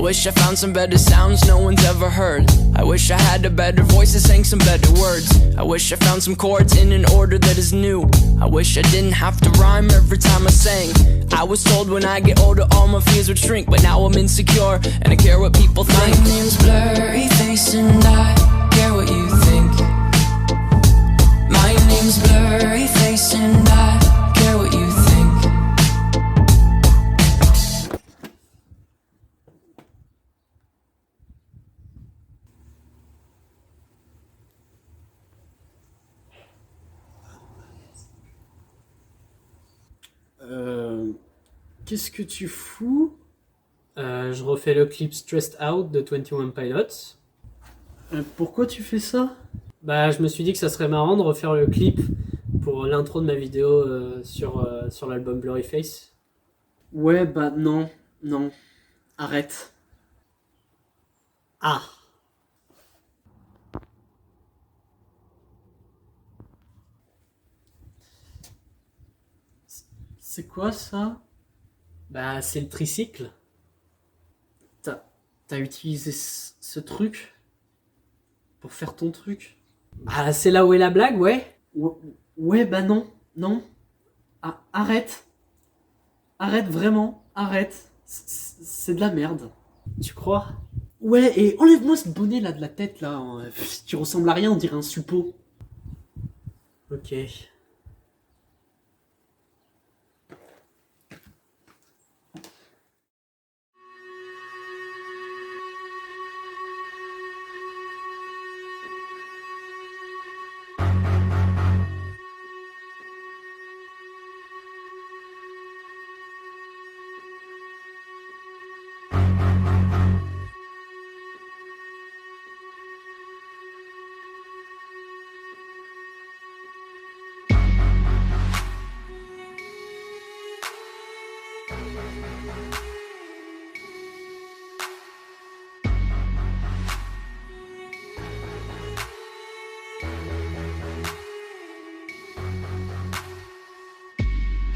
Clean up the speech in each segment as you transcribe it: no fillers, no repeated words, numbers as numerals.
wish I found some better sounds no one's ever heard. I wish I had a better voice that sang some better words. I wish I found some chords in an order that is new. I wish I didn't have to rhyme every time I sang. I was told when I get older all my fears would shrink, but now I'm insecure and I care what people think. My name's Blurryface and I care what you think. My name's Blurryface and I care what you think. Qu'est-ce que tu fous? Je refais le clip Stressed Out de 21 Pilots. Pourquoi tu fais ça? Bah, je me suis dit que ça serait marrant de refaire le clip pour l'intro de ma vidéo sur l'album Blurryface. Ouais, bah non, arrête. Ah! C'est quoi ça? Bah, c'est le tricycle. T'as utilisé ce truc pour faire ton truc? Ah, c'est là où est la blague, ouais? Ouais, bah non. Ah, arrête. Arrête, vraiment, arrête. C'est de la merde. Tu crois? Ouais, et enlève-moi ce bonnet là de la tête là. Tu ressembles à rien, on dirait un suppôt. Ok.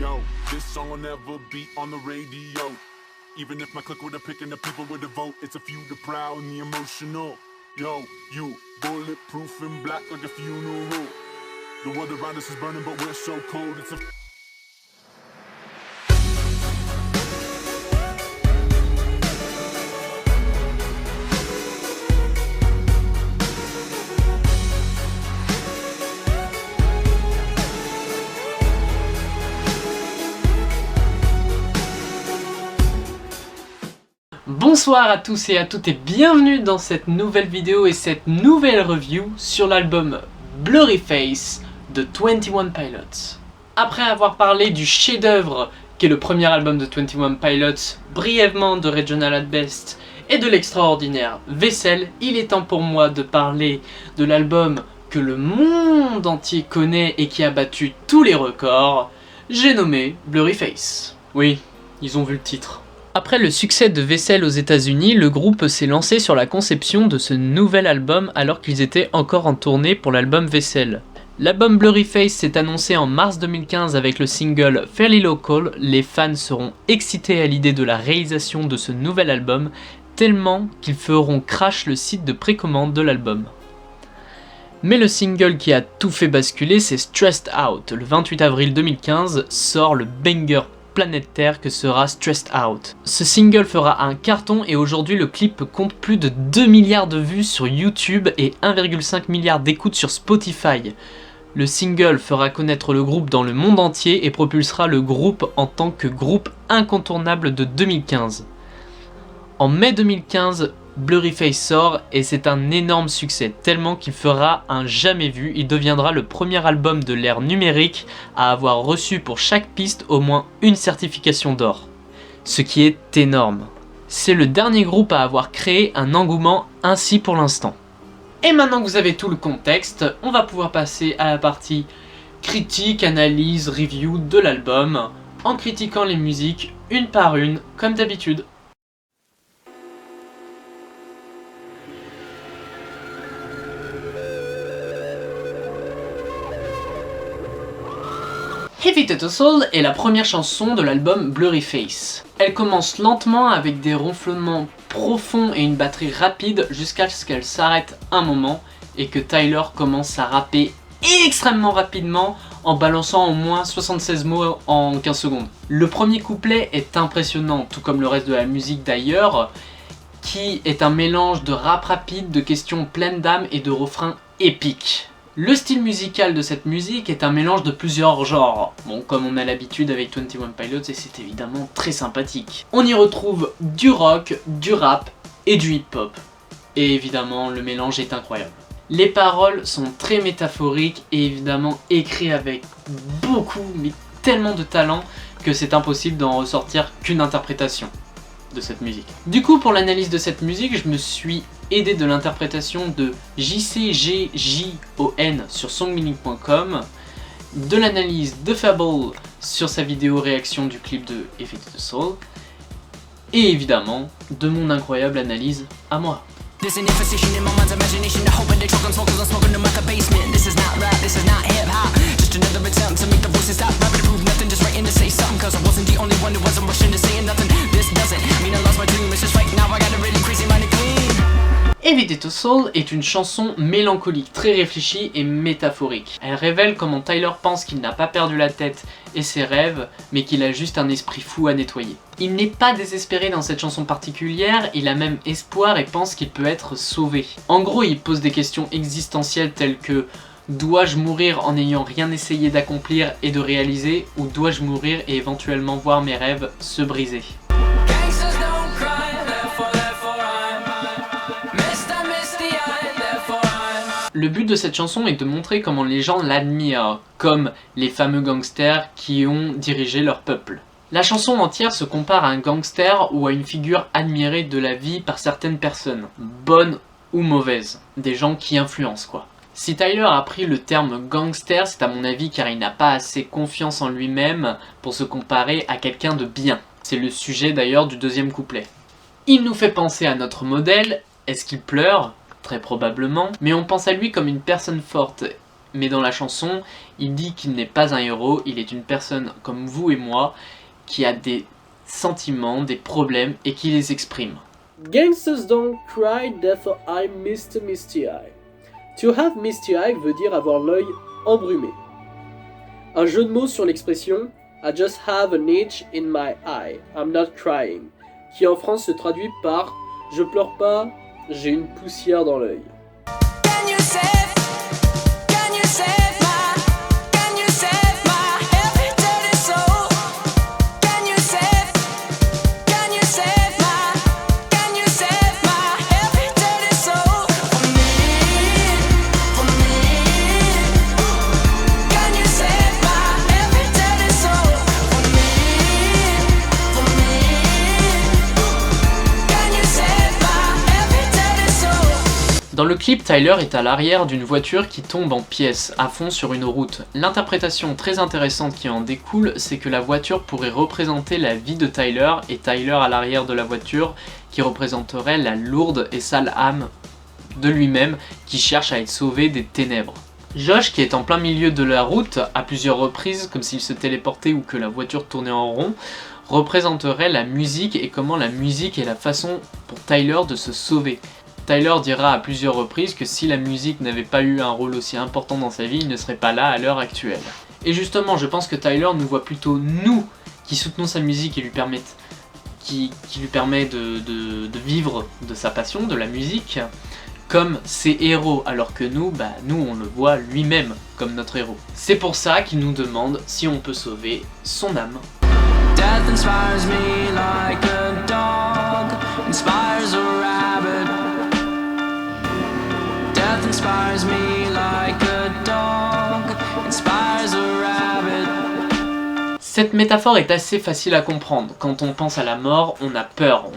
Yo, this song will never be on the radio. Even if my clique would have picked and the people would have vote, it's a few the proud and the emotional. Yo, you, bulletproof and black like a funeral. The world around us is burning, but we're so cold, it's a... Bonsoir à tous et à toutes et bienvenue dans cette nouvelle vidéo et cette nouvelle review sur l'album Blurryface de 21 Pilots. Après avoir parlé du chef-d'œuvre qu'est le premier album de 21 Pilots, brièvement de Regional at Best et de l'extraordinaire Vessel, il est temps pour moi de parler de l'album que le monde entier connaît et qui a battu tous les records, j'ai nommé Blurryface. Oui, ils ont vu le titre. Après le succès de Vessel aux États-Unis, le groupe s'est lancé sur la conception de ce nouvel album alors qu'ils étaient encore en tournée pour l'album Vessel. L'album Blurryface s'est annoncé en mars 2015 avec le single Fairly Local. Les fans seront excités à l'idée de la réalisation de ce nouvel album, tellement qu'ils feront crash le site de précommande de l'album. Mais le single qui a tout fait basculer, c'est Stressed Out. Le 28 avril 2015 sort le banger planétaire que sera Stressed Out. Ce single fera un carton et aujourd'hui le clip compte plus de 2 milliards de vues sur YouTube et 1,5 milliard d'écoutes sur Spotify. Le single fera connaître le groupe dans le monde entier et propulsera le groupe en tant que groupe incontournable de 2015. En mai 2015, Blurryface sort et c'est un énorme succès, tellement qu'il fera un jamais vu. Il deviendra le premier album de l'ère numérique à avoir reçu pour chaque piste au moins une certification d'or. Ce qui est énorme. C'est le dernier groupe à avoir créé un engouement ainsi pour l'instant. Et maintenant que vous avez tout le contexte, on va pouvoir passer à la partie critique, analyse, review de l'album, en critiquant les musiques une par une, comme d'habitude. Heavy Tattoo Soul est la première chanson de l'album Blurryface. Elle commence lentement avec des ronflements profond et une batterie rapide jusqu'à ce qu'elle s'arrête un moment et que Tyler commence à rapper extrêmement rapidement en balançant au moins 76 mots en 15 secondes. Le premier couplet est impressionnant, tout comme le reste de la musique d'ailleurs, qui est un mélange de rap rapide, de questions pleines d'âme et de refrains épiques. Le style musical de cette musique est un mélange de plusieurs genres, bon comme on a l'habitude avec 21 Pilots et c'est évidemment très sympathique. On y retrouve du rock, du rap et du hip-hop. Et évidemment le mélange est incroyable. Les paroles sont très métaphoriques et évidemment écrites avec beaucoup, mais tellement de talent que c'est impossible d'en ressortir qu'une interprétation de cette musique. Du coup, pour l'analyse de cette musique, je me suis aidé de l'interprétation de JCGJON sur songmeaning.com, de l'analyse de Fable sur sa vidéo réaction du clip de Evade the Soul, et évidemment de mon incroyable analyse à moi. There's an infestation in my mind's imagination. The hope and the choke on smokers, I'm smoking them like a basement. This is not rap, this is not hip-hop. Just another attempt to make the voices stop rapping to prove nothing, just writing to say something. Cause I wasn't the only one who wasn't rushing to saying nothing. This doesn't mean I lost my dream, it's just right now I got a really crazy mind to clean. Evade the Soul est une chanson mélancolique, très réfléchie et métaphorique. Elle révèle comment Tyler pense qu'il n'a pas perdu la tête et ses rêves, mais qu'il a juste un esprit fou à nettoyer. Il n'est pas désespéré dans cette chanson particulière, il a même espoir et pense qu'il peut être sauvé. En gros, il pose des questions existentielles telles que « Dois-je mourir en n'ayant rien essayé d'accomplir et de réaliser, ou dois-je mourir et éventuellement voir mes rêves se briser ?» Le but de cette chanson est de montrer comment les gens l'admirent, comme les fameux gangsters qui ont dirigé leur peuple. La chanson entière se compare à un gangster ou à une figure admirée de la vie par certaines personnes, bonnes ou mauvaises, des gens qui influencent quoi. Si Tyler a pris le terme gangster, c'est à mon avis car il n'a pas assez confiance en lui-même pour se comparer à quelqu'un de bien. C'est le sujet d'ailleurs du deuxième couplet. Il nous fait penser à notre modèle, est-ce qu'il pleure ? Très probablement, mais on pense à lui comme une personne forte. Mais dans la chanson, il dit qu'il n'est pas un héros, il est une personne comme vous et moi, qui a des sentiments, des problèmes et qui les exprime. Gangsters don't cry, therefore I'm Mr. Misty Eye. To have misty eye veut dire avoir l'œil embrumé. Un jeu de mots sur l'expression I just have an itch in my eye, I'm not crying, qui en France se traduit par je pleure pas, j'ai une poussière dans l'œil. Dans le clip, Tyler est à l'arrière d'une voiture qui tombe en pièces, à fond sur une route. L'interprétation très intéressante qui en découle, c'est que la voiture pourrait représenter la vie de Tyler, et Tyler à l'arrière de la voiture, qui représenterait la lourde et sale âme de lui-même, qui cherche à être sauvé des ténèbres. Josh, qui est en plein milieu de la route, à plusieurs reprises, comme s'il se téléportait ou que la voiture tournait en rond, représenterait la musique et comment la musique est la façon pour Tyler de se sauver. Tyler dira à plusieurs reprises que si la musique n'avait pas eu un rôle aussi important dans sa vie, il ne serait pas là à l'heure actuelle. Et justement, je pense que Tyler nous voit plutôt nous, qui soutenons sa musique et qui lui permet de vivre de sa passion, de la musique, comme ses héros, alors que nous, nous on le voit lui-même comme notre héros. C'est pour ça qu'il nous demande si on peut sauver son âme. Death inspires me like a dog inspires a rabbit. Death inspires me like a dog inspires a rabbit. Cette métaphore est assez facile à comprendre. Quand on pense à la mort, on a peur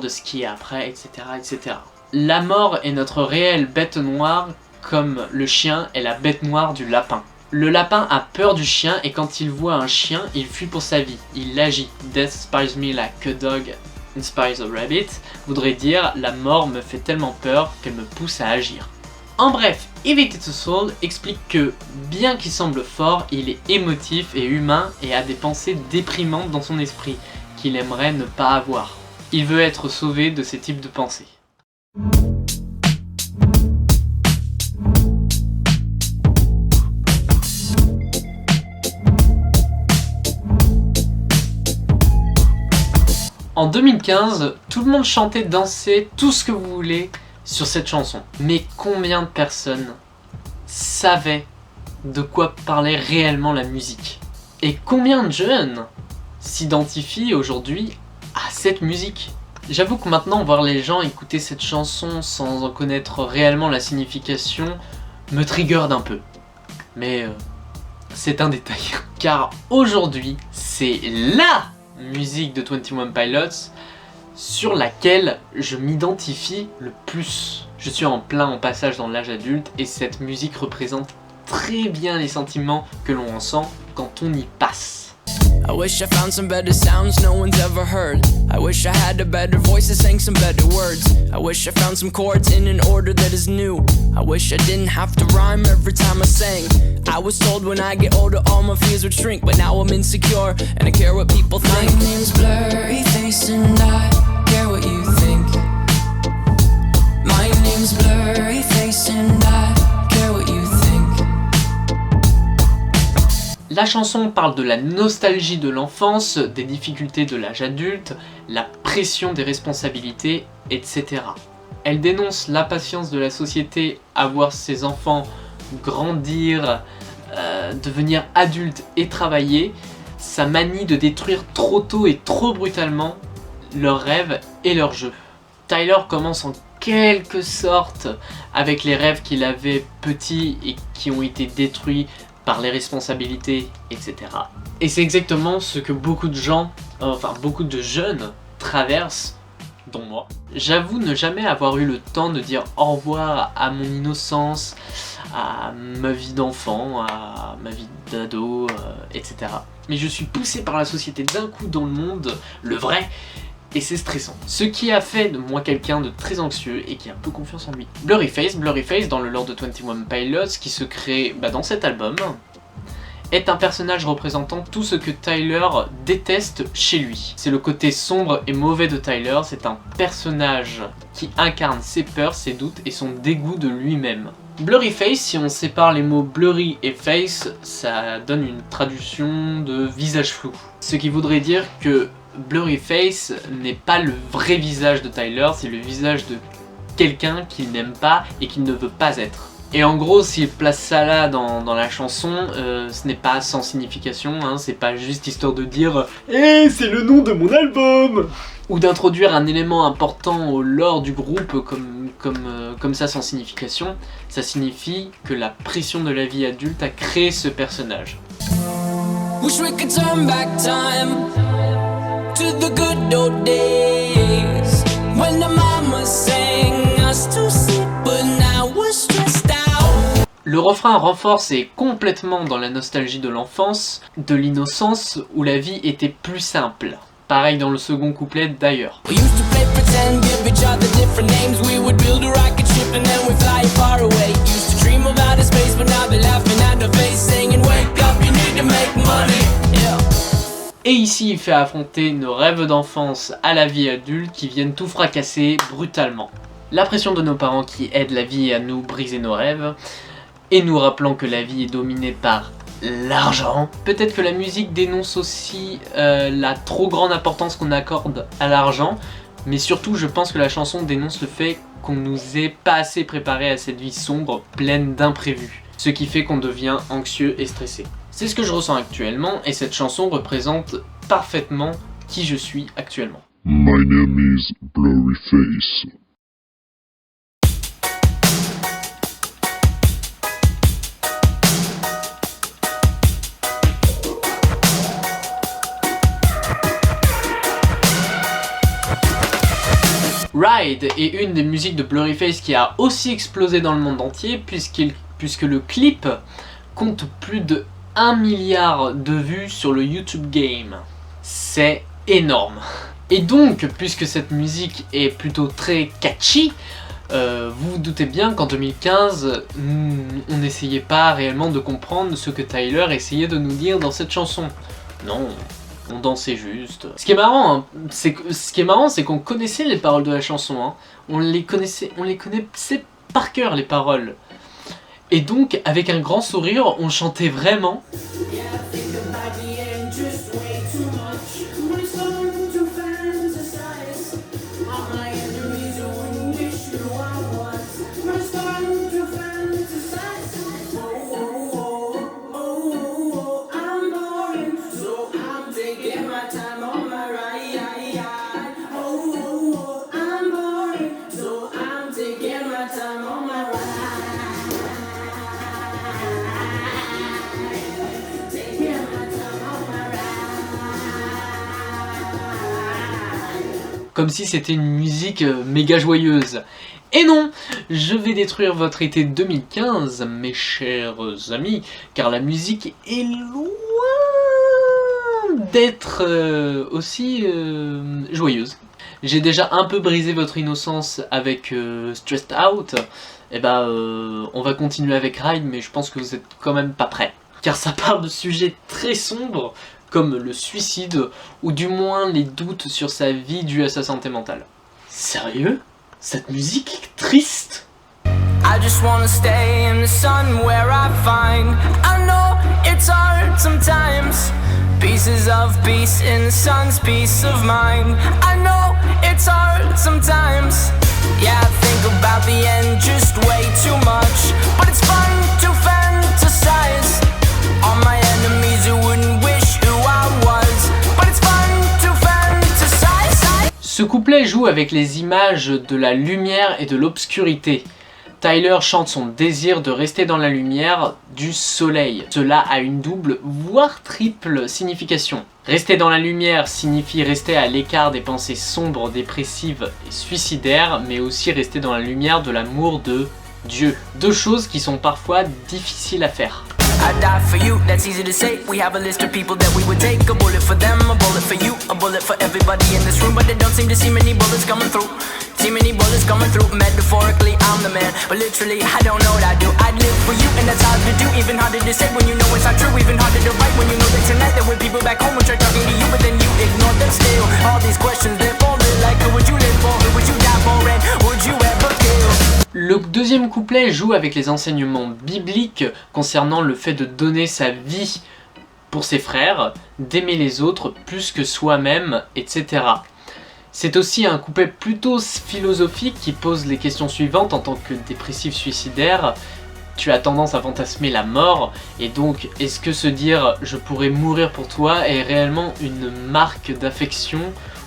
de ce qui est après, etc., etc. La mort est notre réelle bête noire, comme le chien est la bête noire du lapin. Le lapin a peur du chien et quand il voit un chien, il fuit pour sa vie, il agit. Death inspires me like a dog inspires a rabbit voudrait dire la mort me fait tellement peur qu'elle me pousse à agir. En bref, Evade the Soul explique que, bien qu'il semble fort, il est émotif et humain et a des pensées déprimantes dans son esprit, qu'il aimerait ne pas avoir. Il veut être sauvé de ces types de pensées. En 2015, tout le monde chantait, dansait, tout ce que vous voulez sur cette chanson. Mais combien de personnes savaient de quoi parlait réellement la musique? Et combien de jeunes s'identifient aujourd'hui à cette musique? J'avoue que maintenant, voir les gens écouter cette chanson sans en connaître réellement la signification me trigger d'un peu. Mais c'est un détail. Car aujourd'hui, c'est LA musique de 21 Pilots sur laquelle je m'identifie le plus. Je suis en passage dans l'âge adulte et cette musique représente très bien les sentiments que l'on ressent quand on y passe. I wish I found some better sounds no one's ever heard. I wish I had a better voice that sang some better words. I wish I found some chords in an order that is new. I wish I didn't have to rhyme every time I sang. I was told when I get older all my fears would shrink, but now I'm insecure and I care what people think. My name's Blurryface and I care what you think. My name's Blurryface and I care what you think. La chanson parle de la nostalgie de l'enfance, des difficultés de l'âge adulte, la pression des responsabilités, etc. Elle dénonce l'impatience de la société à voir ses enfants grandir, devenir adultes et travailler, sa manie de détruire trop tôt et trop brutalement leurs rêves et leurs jeux. Tyler commence en quelque sorte avec les rêves qu'il avait petits et qui ont été détruits par les responsabilités, etc. Et c'est exactement ce que beaucoup de gens, beaucoup de jeunes traversent, dont moi. J'avoue ne jamais avoir eu le temps de dire au revoir à mon innocence, à ma vie d'enfant, à ma vie d'ado, etc. Mais je suis poussé par la société d'un coup dans le monde, le vrai, et c'est stressant. Ce qui a fait de moi quelqu'un de très anxieux et qui a peu confiance en lui. Blurryface dans le lore de 21 Pilots, qui se crée dans cet album, est un personnage représentant tout ce que Tyler déteste chez lui. C'est le côté sombre et mauvais de Tyler, c'est un personnage qui incarne ses peurs, ses doutes et son dégoût de lui-même. Blurryface, si on sépare les mots blurry et face, ça donne une traduction de visage flou. Ce qui voudrait dire que Blurryface n'est pas le vrai visage de Tyler, c'est le visage de quelqu'un qu'il n'aime pas et qu'il ne veut pas être. Et en gros, s'il place ça là dans la chanson, ce n'est pas sans signification, hein, c'est pas juste histoire de dire « Eh, c'est le nom de mon album !» ou d'introduire un élément important au lore du groupe comme ça sans signification. Ça signifie que la pression de la vie adulte a créé ce personnage. Wish we could turn back time to the good old days when the mama sang us to sleep, but now we're stressed out. Le refrain renforce et complètement dans la nostalgie de l'enfance, de l'innocence où la vie était plus simple. Pareil dans le second couplet d'ailleurs. We used to play pretend, give each other different names. We would build a rocket ship and then we fly far away. Used to dream of outer space, but now they're laughing at the face, saying wake up, you need to make money. Yeah. Et ici il fait affronter nos rêves d'enfance à la vie adulte qui viennent tout fracasser brutalement. La pression de nos parents qui aident la vie à nous briser nos rêves, et nous rappelant que la vie est dominée par l'argent. Peut-être que la musique dénonce aussi la trop grande importance qu'on accorde à l'argent, mais surtout je pense que la chanson dénonce le fait qu'on nous ait pas assez préparé à cette vie sombre, pleine d'imprévus, ce qui fait qu'on devient anxieux et stressé. C'est ce que je ressens actuellement et cette chanson représente parfaitement qui je suis actuellement. My name is Blurryface. Ride est une des musiques de Blurryface qui a aussi explosé dans le monde entier puisque le clip compte plus de 1 milliard de vues sur le YouTube Game. C'est énorme. Et donc, puisque cette musique est plutôt très catchy, vous vous doutez bien qu'en 2015, on n'essayait pas réellement de comprendre ce que Tyler essayait de nous dire dans cette chanson. Non, On dansait juste. Ce qui est marrant, hein, c'est qu'on connaissait les paroles de la chanson. Hein. On les connaissait par cœur, les paroles. Et donc, avec un grand sourire, on chantait vraiment. Comme si c'était une musique méga joyeuse. Et non, je vais détruire votre été 2015, mes chers amis, car la musique est loin d'être aussi joyeuse. J'ai déjà un peu brisé votre innocence avec Stressed Out. Et bah, on va continuer avec Ride, mais je pense que vous êtes quand même pas prêts. Car ça parle de sujets très sombres, comme le suicide, ou du moins les doutes sur sa vie due à sa santé mentale. Sérieux? Cette musique est triste? I just wanna stay in the sun where I find I know it's hard sometimes. Pieces of peace in the sun's peace of mind. I know it's hard sometimes. Yeah, I think about the end just way too much. But it's fun to fantasize on my enemies who wouldn't wish who I was. But it's fun to fantasize. Ce couplet joue avec les images de la lumière et de l'obscurité. Tyler chante son désir de rester dans la lumière du soleil. Cela a une double, voire triple signification. Rester dans la lumière signifie rester à l'écart des pensées sombres, dépressives et suicidaires, mais aussi rester dans la lumière de l'amour de Dieu. Deux choses qui sont parfois difficiles à faire. I die for you, that's easy to say. We have a list of people that we would take. A bullet for them, a bullet for you, a bullet for everybody in this room. But they don't seem to see many bullets coming through. See many bullets coming through. Metaphorically, I'm the man, but literally, I don't know what I do. I'd live for you, and that's hard to do. Even harder to say when you know it's not true. Even harder to write when you know that tonight there were people back home who tried talking to you, but then you ignore them still. All these questions, they're falling like who would you live for? Who would you die for? And would you ever kill? Le deuxième couplet joue avec les enseignements bibliques concernant le fait de donner sa vie pour ses frères, d'aimer les autres plus que soi-même, etc. C'est aussi un couplet plutôt philosophique qui pose les questions suivantes en tant que dépressif suicidaire. Tu as tendance à fantasmer la mort, et donc est-ce que se dire « je pourrais mourir pour toi » est réellement une marque d'affection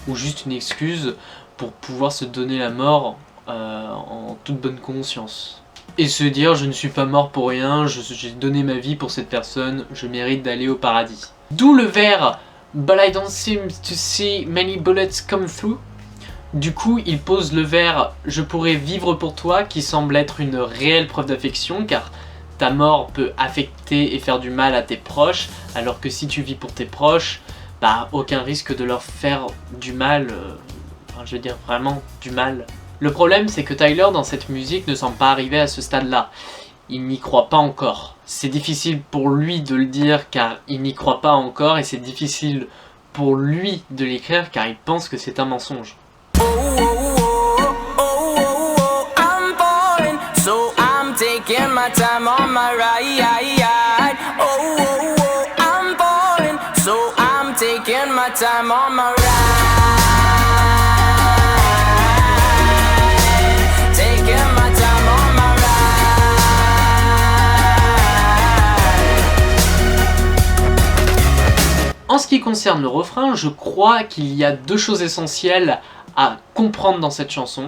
ou juste une excuse pour pouvoir se donner la mort en toute bonne conscience. Et se dire je ne suis pas mort pour rien, j'ai donné ma vie pour cette personne, je mérite d'aller au paradis. D'où le vers But I don't seem to see many bullets come through. Du coup il pose le vers je pourrais vivre pour toi qui semble être une réelle preuve d'affection car ta mort peut affecter et faire du mal à tes proches alors que si tu vis pour tes proches, bah aucun risque de leur faire du mal, je veux dire vraiment du mal. Le problème c'est que Tyler dans cette musique ne semble pas arriver à ce stade-là. Il n'y croit pas encore. C'est difficile pour lui de le dire car il n'y croit pas encore et c'est difficile pour lui de l'écrire car il pense que c'est un mensonge. En ce qui concerne le refrain, je crois qu'il y a deux choses essentielles à comprendre dans cette chanson.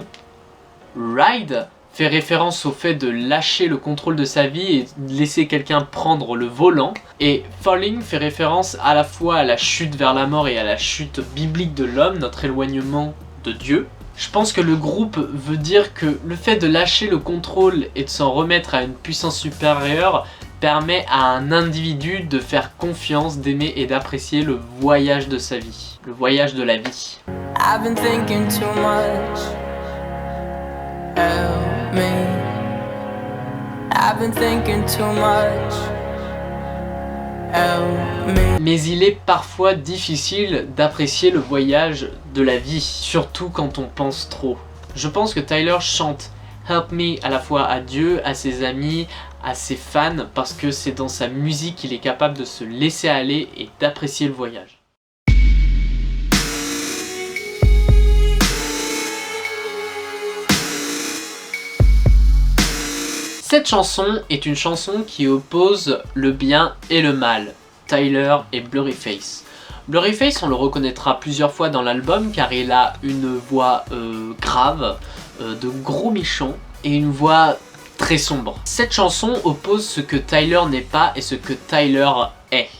Ride fait référence au fait de lâcher le contrôle de sa vie et de laisser quelqu'un prendre le volant. Et Falling fait référence à la fois à la chute vers la mort et à la chute biblique de l'homme, notre éloignement de Dieu. Je pense que le groupe veut dire que le fait de lâcher le contrôle et de s'en remettre à une puissance supérieure permet à un individu de faire confiance, d'aimer et d'apprécier le voyage de sa vie, le voyage de la vie. I've been thinking too much. Help me. I've been thinking too much. Help me. mais il est parfois difficile d'apprécier le voyage de la vie, surtout quand on pense trop. Je pense que Tyler chante Help Me à la fois à Dieu, à ses amis, à ses fans, parce que c'est dans sa musique qu'il est capable de se laisser aller et d'apprécier le voyage. Cette chanson est une chanson qui oppose le bien et le mal, Tyler et Blurryface. Blurryface, on le reconnaîtra plusieurs fois dans l'album car il a une voix grave, de gros méchant et une voix très sombre. Cette chanson oppose ce que Tyler n'est pas et ce que Tyler est.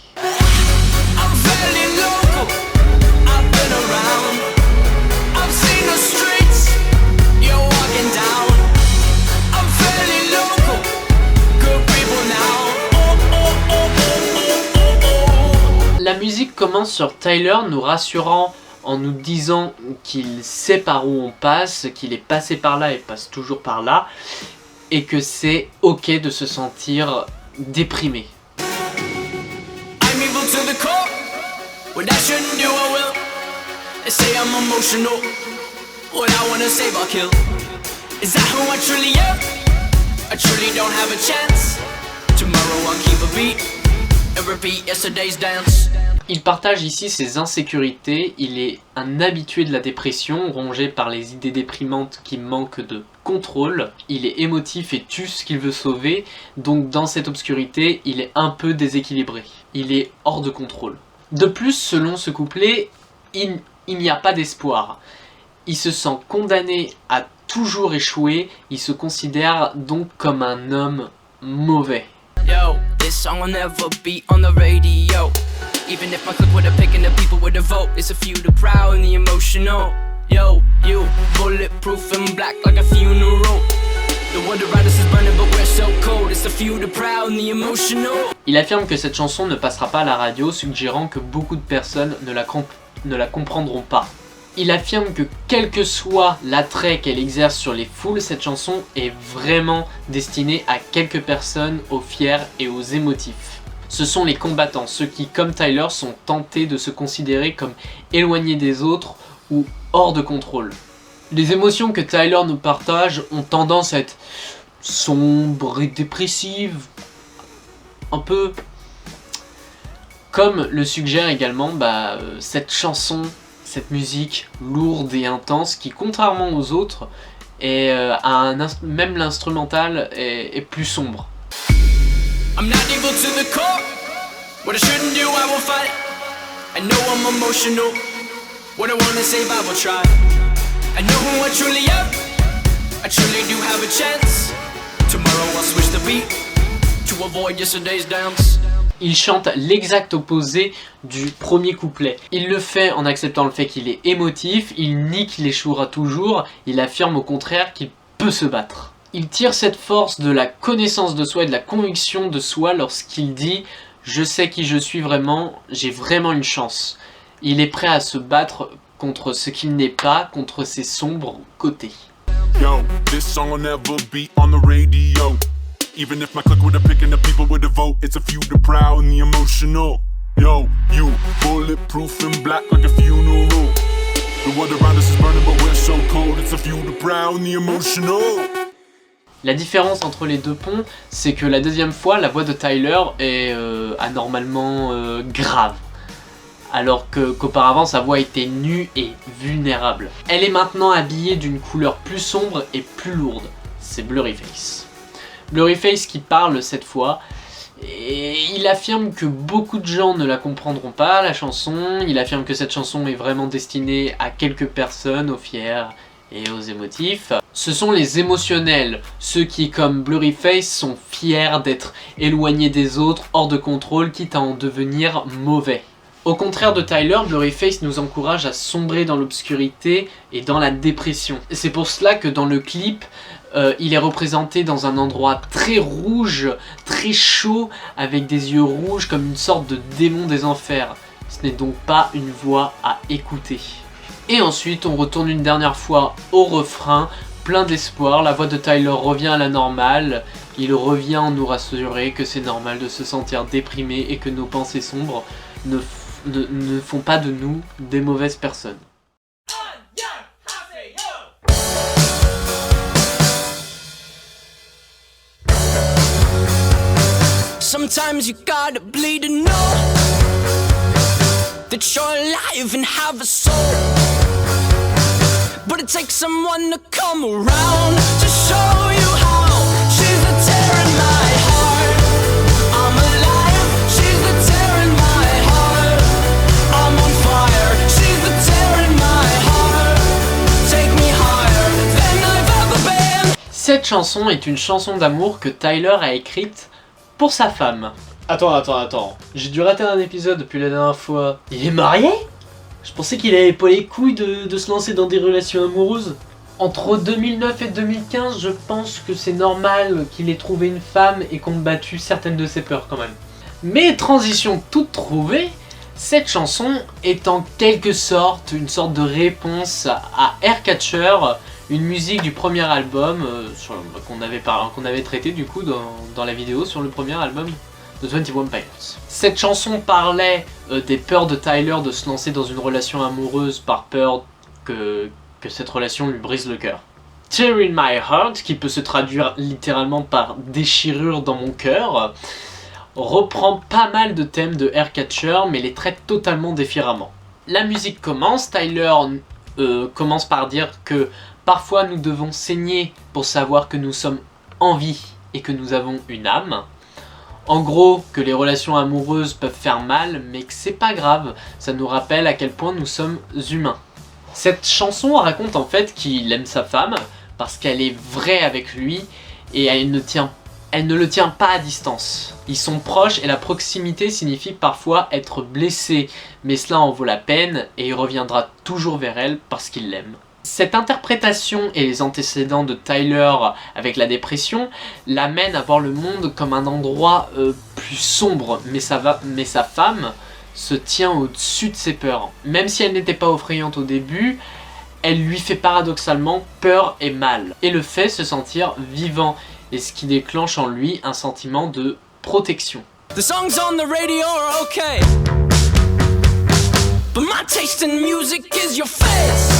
La musique commence sur Tyler nous rassurant en nous disant qu'il sait par où on passe, qu'il est passé par là et passe toujours par là, et que c'est ok de se sentir déprimé. Il partage ici ses insécurités, il est un habitué de la dépression, rongé par les idées déprimantes qui manquent de contrôle, il est émotif et tue ce qu'il veut sauver, donc dans cette obscurité, il est un peu déséquilibré, il est hors de contrôle. De plus, selon ce couplet, il n'y a pas d'espoir. Il se sent condamné à toujours échouer, il se considère donc comme un homme mauvais. Yo, this song will never be on the radio. Even if my click with a pick and the people with a vote, it's a few the proud and the emotional. Yo, you bulletproof and black like a funeral. The wonder around us is burning but we're so cold. It's a few the proud and the emotional. Il affirme que cette chanson ne passera pas à la radio, suggérant que beaucoup de personnes ne la comprendront pas. Il affirme que quel que soit l'attrait qu'elle exerce sur les foules, cette chanson est vraiment destinée à quelques personnes, aux fiers et aux émotifs. Ce sont les combattants, ceux qui, comme Tyler, sont tentés de se considérer comme éloignés des autres ou hors de contrôle. Les émotions que Tyler nous partage ont tendance à être sombres et dépressives, un peu comme le suggère également cette chanson, cette musique lourde et intense qui, contrairement aux autres, même l'instrumental est plus sombre. I'm not able to the core. What I shouldn't do, I will fight. I know I'm emotional. What I wanna say, I will try. I know who I truly am. I truly do have a chance. Tomorrow I'll switch the beat to avoid yesterday's dance. Il chante l'exact opposé du premier couplet. Il le fait en acceptant le fait qu'il est émotif, il nie qu'il échouera toujours, il affirme au contraire qu'il peut se battre. Il tire cette force de la connaissance de soi et de la conviction de soi lorsqu'il dit « Je sais qui je suis vraiment, j'ai vraiment une chance ». Il est prêt à se battre contre ce qu'il n'est pas, contre ses sombres côtés. Yo, this song will never be on the radio. Even if my click with a pick and the people with a vote, it's a few the proud and the emotional. Yo, you bulletproof and black like a funeral. The world around us is burning but we're so cold. It's a few the proud and the emotional. La différence entre les deux ponts, c'est que la deuxième fois, la voix de Tyler est anormalement grave. Alors qu'auparavant, sa voix était nue et vulnérable. Elle est maintenant habillée d'une couleur plus sombre et plus lourde. C'est Blurryface. Blurryface qui parle cette fois, et il affirme que beaucoup de gens ne la comprendront pas, la chanson. Il affirme que cette chanson est vraiment destinée à quelques personnes, aux fiers et aux émotifs. Ce sont les émotionnels, ceux qui, comme Blurryface, sont fiers d'être éloignés des autres, hors de contrôle, quitte à en devenir mauvais. Au contraire de Tyler, Blurryface nous encourage à sombrer dans l'obscurité et dans la dépression. C'est pour cela que dans le clip, il est représenté dans un endroit très rouge, très chaud, avec des yeux rouges comme une sorte de démon des enfers. Ce n'est donc pas une voix à écouter. Et ensuite, on retourne une dernière fois au refrain, plein d'espoir. La voix de Tyler revient à la normale. Il revient nous rassurer que c'est normal de se sentir déprimé et que nos pensées sombres ne font pas de nous des mauvaises personnes. Sometimes you gotta bleed to know that you're alive and have a soul. But it takes someone to come around to show you how. She's the tear in my heart. I'm alive. She's the tear in my heart. I'm on fire. She's the tear in my heart. Take me higher than I've ever been. Cette chanson est une chanson d'amour que Tyler a écrite pour sa femme. Attends. J'ai dû rater un épisode depuis la dernière fois. Il est marié ? Je pensais qu'il avait pas les couilles de se lancer dans des relations amoureuses. Entre 2009 et 2015, je pense que c'est normal qu'il ait trouvé une femme et combattu certaines de ses peurs quand même. Mais transition toute trouvée, cette chanson est en quelque sorte une sorte de réponse à Aircatcher, une musique du premier album qu'on avait traité du coup dans la vidéo sur le premier album de 21 Pilots. Cette chanson parlait des peurs de Tyler de se lancer dans une relation amoureuse par peur que cette relation lui brise le cœur. Tear in my heart, qui peut se traduire littéralement par déchirure dans mon cœur, reprend pas mal de thèmes de Aircatcher mais les traite totalement différemment. La musique commence, Tyler commence par dire que parfois nous devons saigner pour savoir que nous sommes en vie et que nous avons une âme. En gros, que les relations amoureuses peuvent faire mal, mais que c'est pas grave, ça nous rappelle à quel point nous sommes humains. Cette chanson raconte en fait qu'il aime sa femme, parce qu'elle est vraie avec lui, et elle ne le tient pas à distance. Ils sont proches et la proximité signifie parfois être blessé, mais cela en vaut la peine, et il reviendra toujours vers elle parce qu'il l'aime. Cette interprétation et les antécédents de Tyler avec la dépression l'amènent à voir le monde comme un endroit plus sombre, mais sa femme se tient au-dessus de ses peurs. Même si elle n'était pas effrayante au début, elle lui fait paradoxalement peur et mal, et le fait se sentir vivant, et ce qui déclenche en lui un sentiment de protection. The songs on the radio are okay, but my taste in music is your face.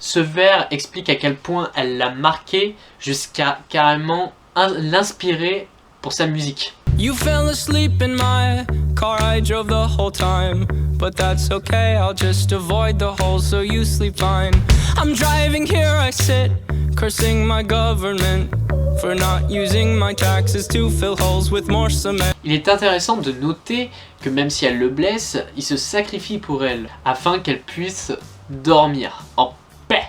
Ce vers explique à quel point elle l'a marqué jusqu'à carrément l'inspirer pour sa musique. You fell asleep in my car, I drove the whole time, but that's okay, I'll just avoid the holes so you sleep fine. I'm driving, here I sit, cursing my government for not using my taxes to fill holes with more cement. Il est intéressant de noter que même si elle le blesse, il se sacrifie pour elle, afin qu'elle puisse dormir en paix.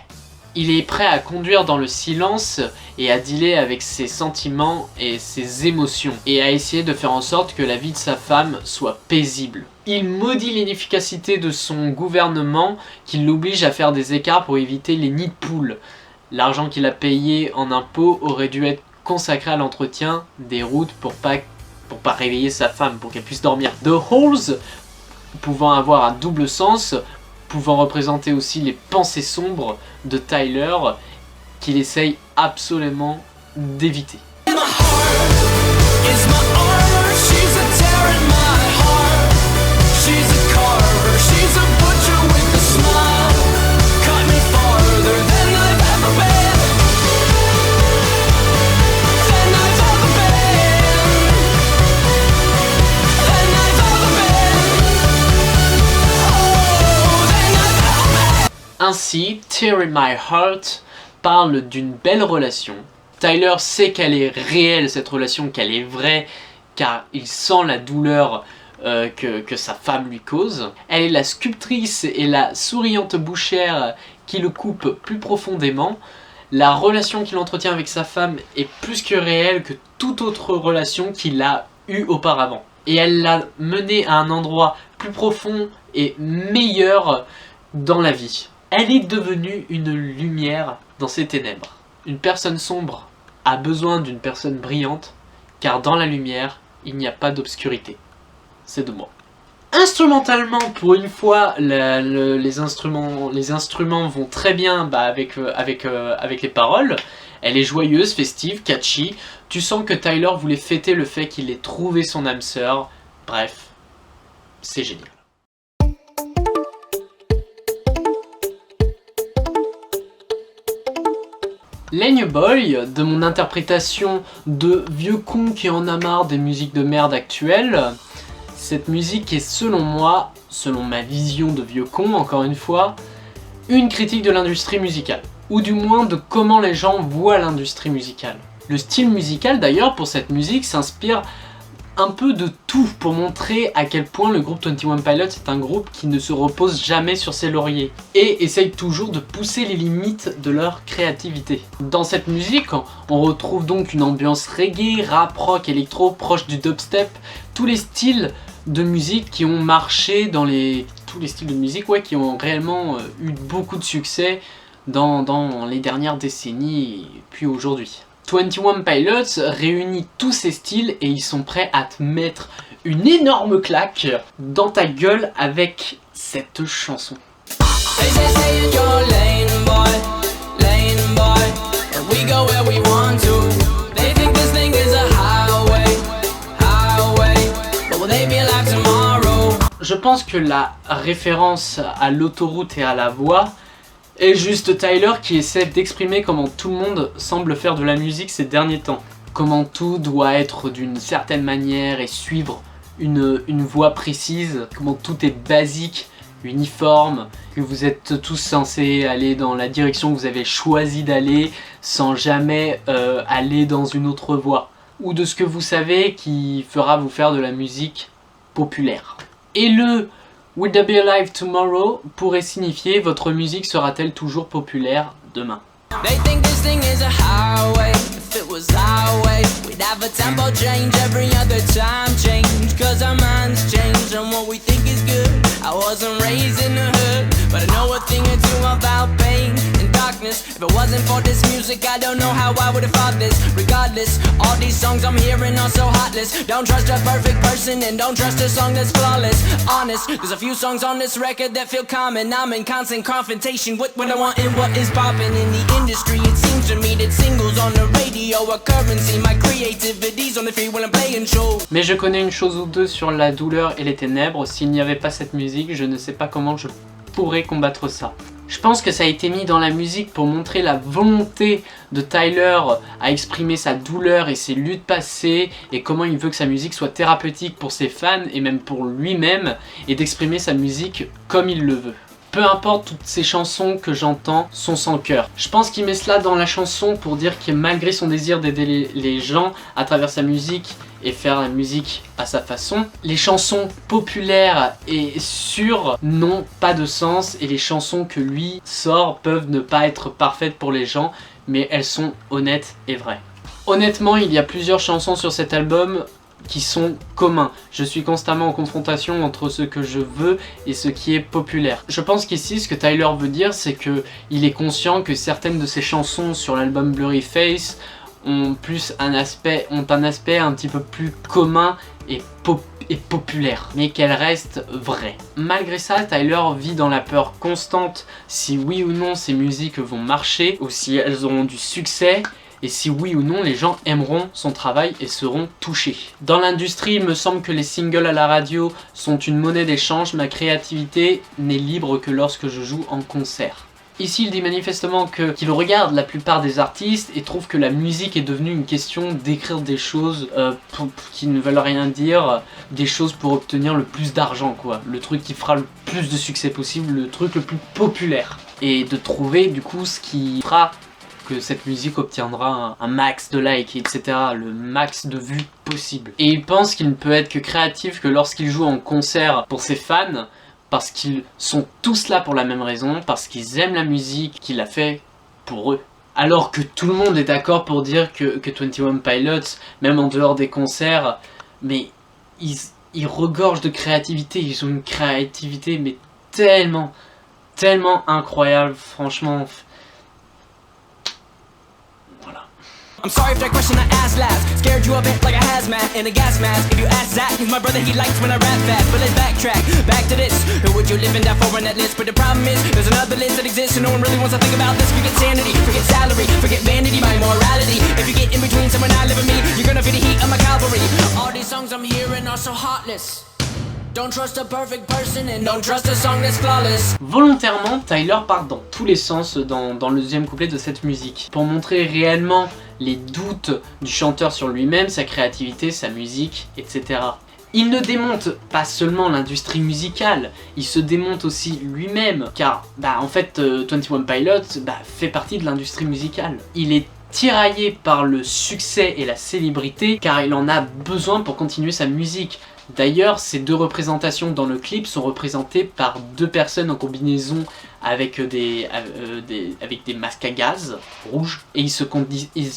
Il est prêt à conduire dans le silence et à dealer avec ses sentiments et ses émotions, et à essayer de faire en sorte que la vie de sa femme soit paisible. Il maudit l'inefficacité de son gouvernement qui l'oblige à faire des écarts pour éviter les nids de poules. L'argent qu'il a payé en impôts aurait dû être consacré à l'entretien des routes pour pas réveiller sa femme, pour qu'elle puisse dormir. The Holes pouvant avoir un double sens, pouvant représenter aussi les pensées sombres de Tyler qu'il essaye absolument d'éviter. Ainsi, Tear in My Heart parle d'une belle relation. Tyler sait qu'elle est réelle, cette relation, qu'elle est vraie, car il sent la douleur que sa femme lui cause. Elle est la sculptrice et la souriante bouchère qui le coupe plus profondément. La relation qu'il entretient avec sa femme est plus que réelle que toute autre relation qu'il a eue auparavant. Et elle l'a mené à un endroit plus profond et meilleur dans la vie. Elle est devenue une lumière dans ses ténèbres. Une personne sombre a besoin d'une personne brillante, car dans la lumière, il n'y a pas d'obscurité. C'est de moi. Instrumentalement, pour une fois, les instruments vont très bien avec les paroles. Elle est joyeuse, festive, catchy. Tu sens que Tyler voulait fêter le fait qu'il ait trouvé son âme sœur. Bref, c'est génial. Lane Boy, de mon interprétation de vieux con qui en a marre des musiques de merde actuelles, cette musique est selon moi, selon ma vision de vieux con encore une fois, une critique de l'industrie musicale, ou du moins de comment les gens voient l'industrie musicale. Le style musical d'ailleurs pour cette musique s'inspire un peu de tout pour montrer à quel point le groupe 21 Pilots est un groupe qui ne se repose jamais sur ses lauriers et essaye toujours de pousser les limites de leur créativité. Dans cette musique, on retrouve donc une ambiance reggae, rap, rock, électro, proche du dubstep, tous les styles de musique qui ont marché dans tous les styles de musique qui ont réellement eu beaucoup de succès dans les dernières décennies puis aujourd'hui. 21 Pilots réunit tous ces styles et ils sont prêts à te mettre une énorme claque dans ta gueule avec cette chanson. Je pense que la référence à l'autoroute et à la voix est juste Tyler qui essaie d'exprimer comment tout le monde semble faire de la musique ces derniers temps. Comment tout doit être d'une certaine manière et suivre une voie précise, comment tout est basique, uniforme, que vous êtes tous censés aller dans la direction que vous avez choisi d'aller sans jamais aller dans une autre voie. Ou de ce que vous savez qui fera vous faire de la musique populaire. Et le Will They Be Alive Tomorrow pourrait signifier votre musique sera-t-elle toujours populaire demain. They think this thing is a highway. If it was our way, we'd have a tempo change every other time change. Cause our minds change and what we think is good. I wasn't raised in the hood, but I know a thing or two about pain and darkness. If it wasn't for this music, I don't know how I would have thought this. Regardless, all these songs I'm hearing are so heartless. Don't trust a perfect person and don't trust a song that's flawless. Honest, there's a few songs on this record that feel common. I'm in constant confrontation with what I want and what is popping in the industry. It seems to me that singles on the radio are currency. My creativity's on the free when I'm playing shows. Mais je connais une chose ou deux sur la douleur et les ténèbres. S'il n'y avait pas cette musique, je ne sais pas comment je pourrais combattre ça. Je pense que ça a été mis dans la musique pour montrer la volonté de Tyler à exprimer sa douleur et ses luttes passées et comment il veut que sa musique soit thérapeutique pour ses fans et même pour lui-même et d'exprimer sa musique comme il le veut. Peu importe toutes ces chansons que j'entends sont sans cœur. Je pense qu'il met cela dans la chanson pour dire que malgré son désir d'aider les gens à travers sa musique et faire la musique à sa façon, les chansons populaires et sûres n'ont pas de sens et les chansons que lui sort peuvent ne pas être parfaites pour les gens, mais elles sont honnêtes et vraies. Honnêtement, il y a plusieurs chansons sur cet album qui sont communs. Je suis constamment en confrontation entre ce que je veux et ce qui est populaire. Je pense qu'ici, ce que Tyler veut dire, c'est qu'il est conscient que certaines de ses chansons sur l'album Blurry Face ont un aspect un petit peu plus commun et populaire, mais qu'elles restent vraies. Malgré ça, Tyler vit dans la peur constante si oui ou non ses musiques vont marcher, ou si elles auront du succès, et si oui ou non les gens aimeront son travail et seront touchés. Dans l'industrie, il me semble que les singles à la radio sont une monnaie d'échange. Ma créativité n'est libre que lorsque je joue en concert. Ici, il dit manifestement qu'il regarde la plupart des artistes et trouve que la musique est devenue une question d'écrire des choses qui ne veulent rien dire, des choses pour obtenir le plus d'argent, quoi. Le truc qui fera le plus de succès possible, le truc le plus populaire. Et de trouver du coup ce qui fera que cette musique obtiendra un max de likes, etc. Le max de vues possible. Et il pense qu'il ne peut être que créatif que lorsqu'il joue en concert pour ses fans, parce qu'ils sont tous là pour la même raison, parce qu'ils aiment la musique qu'il a fait pour eux. Alors que tout le monde est d'accord pour dire que 21 Pilots, même en dehors des concerts, mais ils regorgent de créativité, ils ont une créativité mais tellement incroyable, franchement. I'm sorry if that question I asked last scared you a bit like a hazmat in a gas mask. If you ask Zach, he's my brother, he likes when I rap fast. But let's backtrack, back to this. Who would you live in that for on that list? But the problem is, there's another list that exists and no one really wants to think about this. Forget sanity, forget salary, forget vanity, my morality. If you get in between someone I live and me, you're gonna feel the heat of my cavalry. All these songs I'm hearing are so heartless. Don't trust a perfect person and don't trust a song that's flawless. Volontairement, Tyler part dans tous les sens dans le deuxième couplet de cette musique, pour montrer réellement les doutes du chanteur sur lui-même, sa créativité, sa musique, etc. Il ne démonte pas seulement l'industrie musicale, il se démonte aussi lui-même, car en fait 21 Pilots fait partie de l'industrie musicale. Il est tiraillé par le succès et la célébrité, car il en a besoin pour continuer sa musique. D'ailleurs, ces deux représentations dans le clip sont représentées par deux personnes en combinaison avec des masques à gaz rouges, et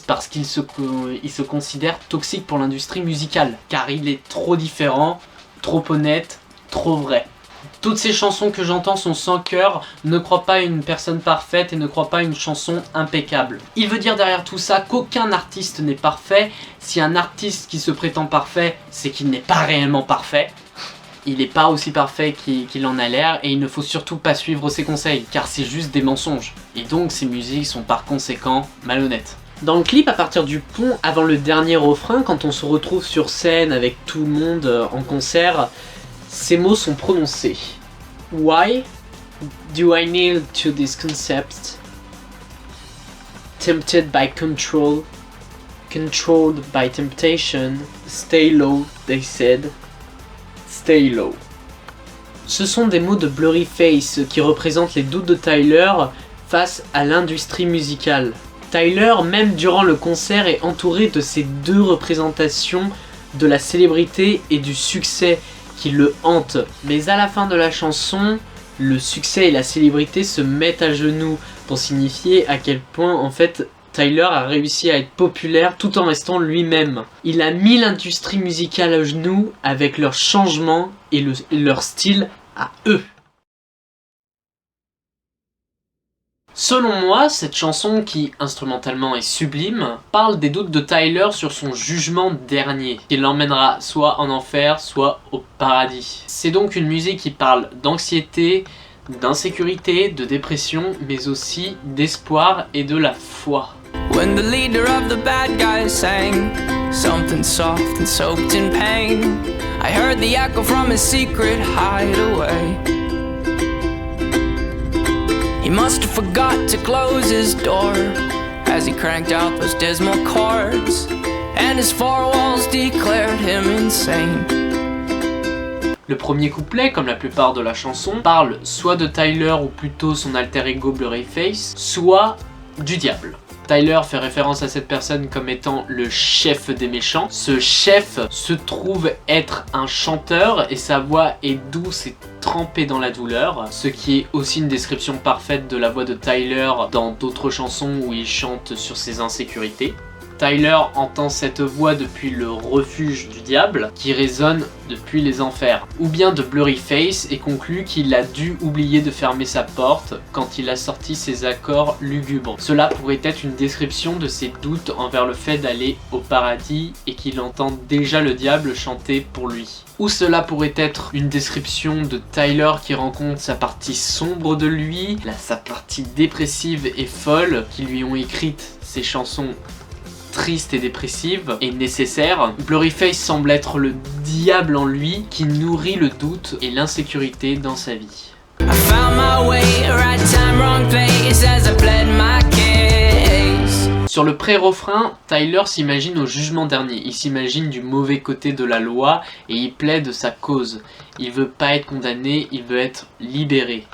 parce qu'ils se considèrent toxiques pour l'industrie musicale, car il est trop différent, trop honnête, trop vrai. Toutes ces chansons que j'entends sont sans cœur, ne crois pas à une personne parfaite et ne crois pas à une chanson impeccable. Il veut dire derrière tout ça qu'aucun artiste n'est parfait. Si un artiste qui se prétend parfait, c'est qu'il n'est pas réellement parfait. Il n'est pas aussi parfait qu'il en a l'air, et il ne faut surtout pas suivre ses conseils, car c'est juste des mensonges. Et donc ces musiques sont par conséquent malhonnêtes. Dans le clip, à partir du pont, avant le dernier refrain, quand on se retrouve sur scène avec tout le monde en concert, ces mots sont prononcés. Why do I kneel to this concept? Tempted by control, controlled by temptation. Stay low, they said. Stay low. Ce sont des mots de Blurryface qui représentent les doutes de Tyler face à l'industrie musicale. Tyler, même durant le concert, est entouré de ces deux représentations de la célébrité et du succès qui le hante. Mais à la fin de la chanson, le succès et la célébrité se mettent à genoux pour signifier à quel point en fait Tyler a réussi à être populaire tout en restant lui-même. Il a mis l'industrie musicale à genoux avec leur changement et leur style à eux. Selon moi, cette chanson qui, instrumentalement, est sublime, parle des doutes de Tyler sur son jugement dernier, qui l'emmènera soit en enfer, soit au paradis. C'est donc une musique qui parle d'anxiété, d'insécurité, de dépression, mais aussi d'espoir et de la foi. When the leader of the bad guys sang something soft and soaked in pain, I heard the echo from his secret hideaway. He must have forgot to close his door as he cranked out those dismal chords, and his four walls declared him insane. Le premier couplet, comme la plupart de la chanson, parle soit de Tyler ou plutôt son alter ego Blurryface, soit du diable. Tyler fait référence à cette personne comme étant le chef des méchants. Ce chef se trouve être un chanteur et sa voix est douce et trempée dans la douleur, ce qui est aussi une description parfaite de la voix de Tyler dans d'autres chansons où il chante sur ses insécurités. Tyler entend cette voix depuis le refuge du diable qui résonne depuis les enfers, ou bien de Blurryface, et conclut qu'il a dû oublier de fermer sa porte quand il a sorti ses accords lugubres. Cela pourrait être une description de ses doutes envers le fait d'aller au paradis et qu'il entend déjà le diable chanter pour lui. Ou cela pourrait être une description de Tyler qui rencontre sa partie sombre de lui, sa partie dépressive et folle qui lui ont écrites ces chansons triste et dépressive et nécessaire. Blurryface semble être le diable en lui qui nourrit le doute et l'insécurité dans sa vie. Sur le pré-refrain, Tyler s'imagine au jugement dernier. Il s'imagine du mauvais côté de la loi et il plaide sa cause. Il veut pas être condamné, il veut être libéré.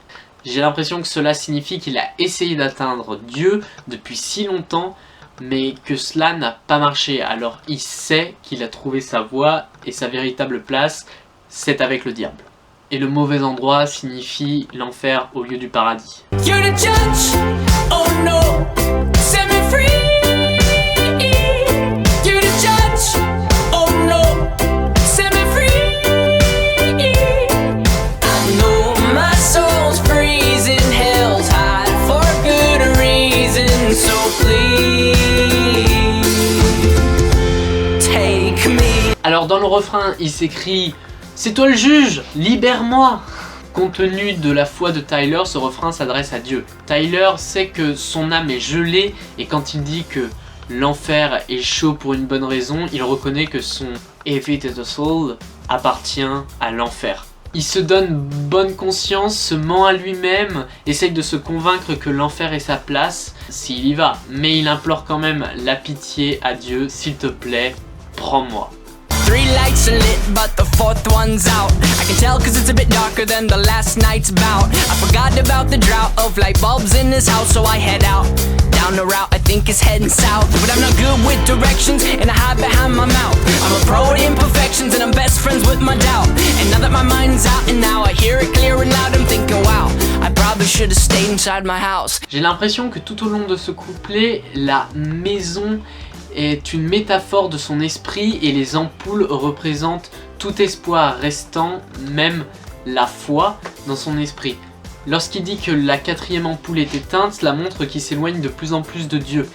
J'ai l'impression que cela signifie qu'il a essayé d'atteindre Dieu depuis si longtemps, mais que cela n'a pas marché. Alors il sait qu'il a trouvé sa voie et sa véritable place, c'est avec le diable. Et le mauvais endroit signifie l'enfer au lieu du paradis. You're the judge, oh no, set me free. You're the judge, oh no, set me free. I know my soul's freezing, hell's hot for good reason, so please. Alors dans le refrain, il s'écrit « C'est toi le juge, libère-moi » Compte tenu de la foi de Tyler, ce refrain s'adresse à Dieu. Tyler sait que son âme est gelée et quand il dit que l'enfer est chaud pour une bonne raison, il reconnaît que son If it is a soul appartient à l'enfer. Il se donne bonne conscience, se ment à lui-même, essaye de se convaincre que l'enfer est sa place, s'il y va. Mais il implore quand même la pitié à Dieu, s'il te plaît, prends-moi. 3 lights are lit, but the 4th one's out. I can tell cause it's a bit darker than the last night's bout. I forgot about the drought of light bulbs in this house, so I head out. Down the route I think is heading south. But I'm not good with directions, and I hide behind my mouth. I'm a pro at imperfections, and I'm best friends with my doubt. And now that my mind's out, and now I hear it clear and loud, I'm thinking, wow, I probably should have stayed inside my house. J'ai l'impression que tout au long de ce couplet, la maison est une métaphore de son esprit et les ampoules représentent tout espoir restant, même la foi dans son esprit. Lorsqu'il dit que la 4e ampoule est éteinte, cela montre qu'il s'éloigne de plus en plus de Dieu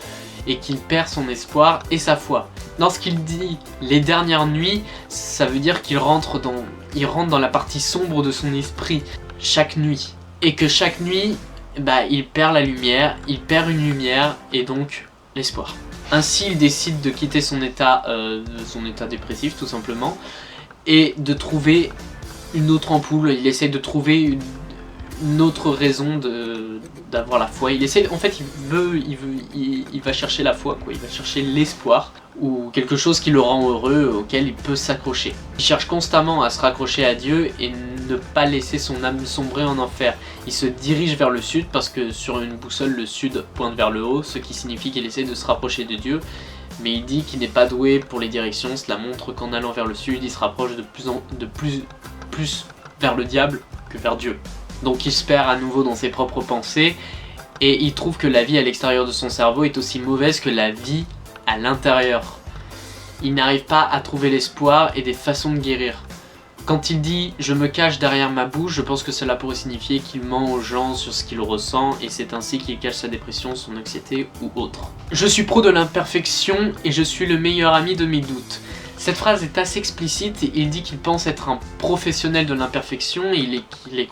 et qu'il perd son espoir et sa foi. Lorsqu'il dit les dernières nuits, ça veut dire qu'il rentre dans la partie sombre de son esprit chaque nuit. Et que chaque nuit, il perd la lumière, il perd une lumière et donc l'espoir. Ainsi, il décide de quitter son état dépressif tout simplement et de trouver une autre ampoule. Il essaie de trouver une autre raison d'avoir la foi. Il essaie, en fait, il va chercher la foi, quoi. Il va chercher l'espoir ou quelque chose qui le rend heureux, auquel il peut s'accrocher. Il cherche constamment à se raccrocher à Dieu et ne pas laisser son âme sombrer en enfer. Il se dirige vers le sud parce que sur une boussole, le sud pointe vers le haut, ce qui signifie qu'il essaie de se rapprocher de Dieu. Mais il dit qu'il n'est pas doué pour les directions. Cela montre qu'en allant vers le sud, il se rapproche de plus vers le diable que vers Dieu. Donc il se perd à nouveau dans ses propres pensées et il trouve que la vie à l'extérieur de son cerveau est aussi mauvaise que la vie à l'intérieur. Il n'arrive pas à trouver l'espoir et des façons de guérir. Quand il dit « je me cache derrière ma bouche », je pense que cela pourrait signifier qu'il ment aux gens sur ce qu'il ressent et c'est ainsi qu'il cache sa dépression, son anxiété ou autre. « Je suis pro de l'imperfection et je suis le meilleur ami de mes doutes ». Cette phrase est assez explicite et il dit qu'il pense être un professionnel de l'imperfection et qu'il a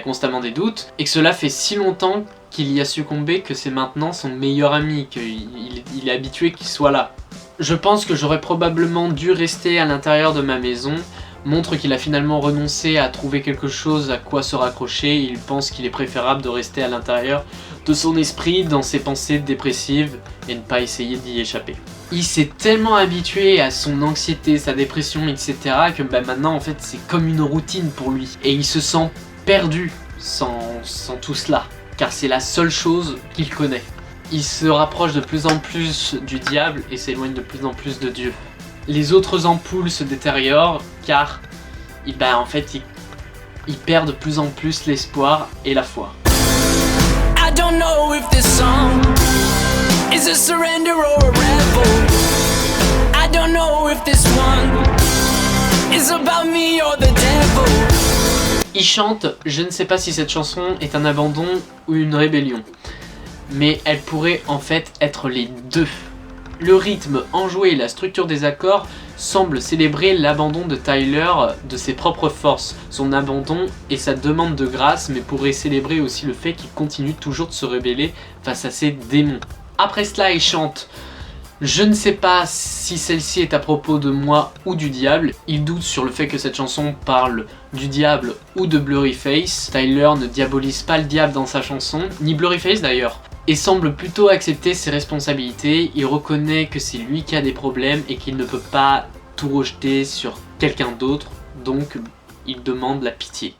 constamment des doutes et que cela fait si longtemps qu'il y a succombé que c'est maintenant son meilleur ami, qu'il est habitué qu'il soit là. Je pense que j'aurais probablement dû rester à l'intérieur de ma maison, montre qu'il a finalement renoncé à trouver quelque chose à quoi se raccrocher et il pense qu'il est préférable de rester à l'intérieur de son esprit, dans ses pensées dépressives et ne pas essayer d'y échapper. Il s'est tellement habitué à son anxiété, sa dépression, etc. que maintenant en fait c'est comme une routine pour lui. Et il se sent perdu sans tout cela, car c'est la seule chose qu'il connaît. Il se rapproche de plus en plus du diable et s'éloigne de plus en plus de Dieu. Les autres ampoules se détériorent car il perd de plus en plus l'espoir et la foi. I don't know if this song is a surrender or a rebel. I don't know if this one is about me or the devil. Il chante, je ne sais pas si cette chanson est un abandon ou une rébellion, mais elle pourrait en fait être les deux. Le rythme enjoué et la structure des accords semblent célébrer l'abandon de Tyler de ses propres forces, son abandon et sa demande de grâce, mais pourrait célébrer aussi le fait qu'il continue toujours de se rebeller face à ses démons. Après cela, il chante « Je ne sais pas si celle-ci est à propos de moi ou du diable ». Il doute sur le fait que cette chanson parle du diable ou de Blurryface. Tyler ne diabolise pas le diable dans sa chanson, ni Blurryface d'ailleurs, et semble plutôt accepter ses responsabilités. Il reconnaît que c'est lui qui a des problèmes et qu'il ne peut pas tout rejeter sur quelqu'un d'autre, donc il demande la pitié.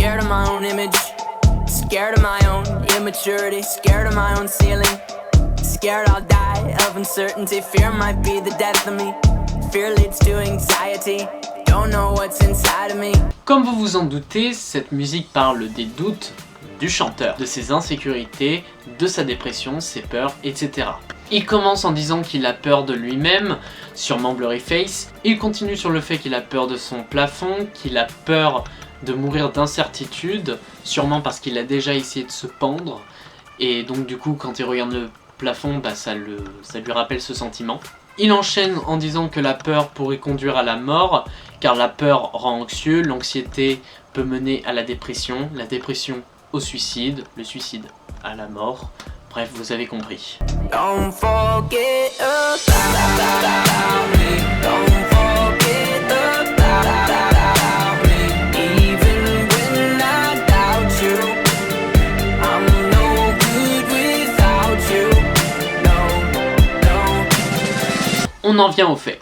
Scared of my own image, scared of my own immaturity, scared of my own ceiling, scared I'll die of uncertainty. Fear might be the death of me, fear leads to anxiety, don't know what's inside of me. Comme vous vous en doutez, cette musique parle des doutes du chanteur, de ses insécurités, de sa dépression, ses peurs, etc. Il commence en disant qu'il a peur de lui-même, sûrement Blurryface. Il continue sur le fait qu'il a peur de son plafond, qu'il a peur de mourir d'incertitude, sûrement parce qu'il a déjà essayé de se pendre. Et donc du coup, quand il regarde le plafond, bah, ça lui rappelle ce sentiment. Il enchaîne en disant que la peur pourrait conduire à la mort, car la peur rend anxieux, l'anxiété peut mener à la dépression au suicide, le suicide à la mort. Bref, vous avez compris. Don't forget about me. Don't forget about me. Even when I doubt you, I'm no good without you. No. On en vient au fait.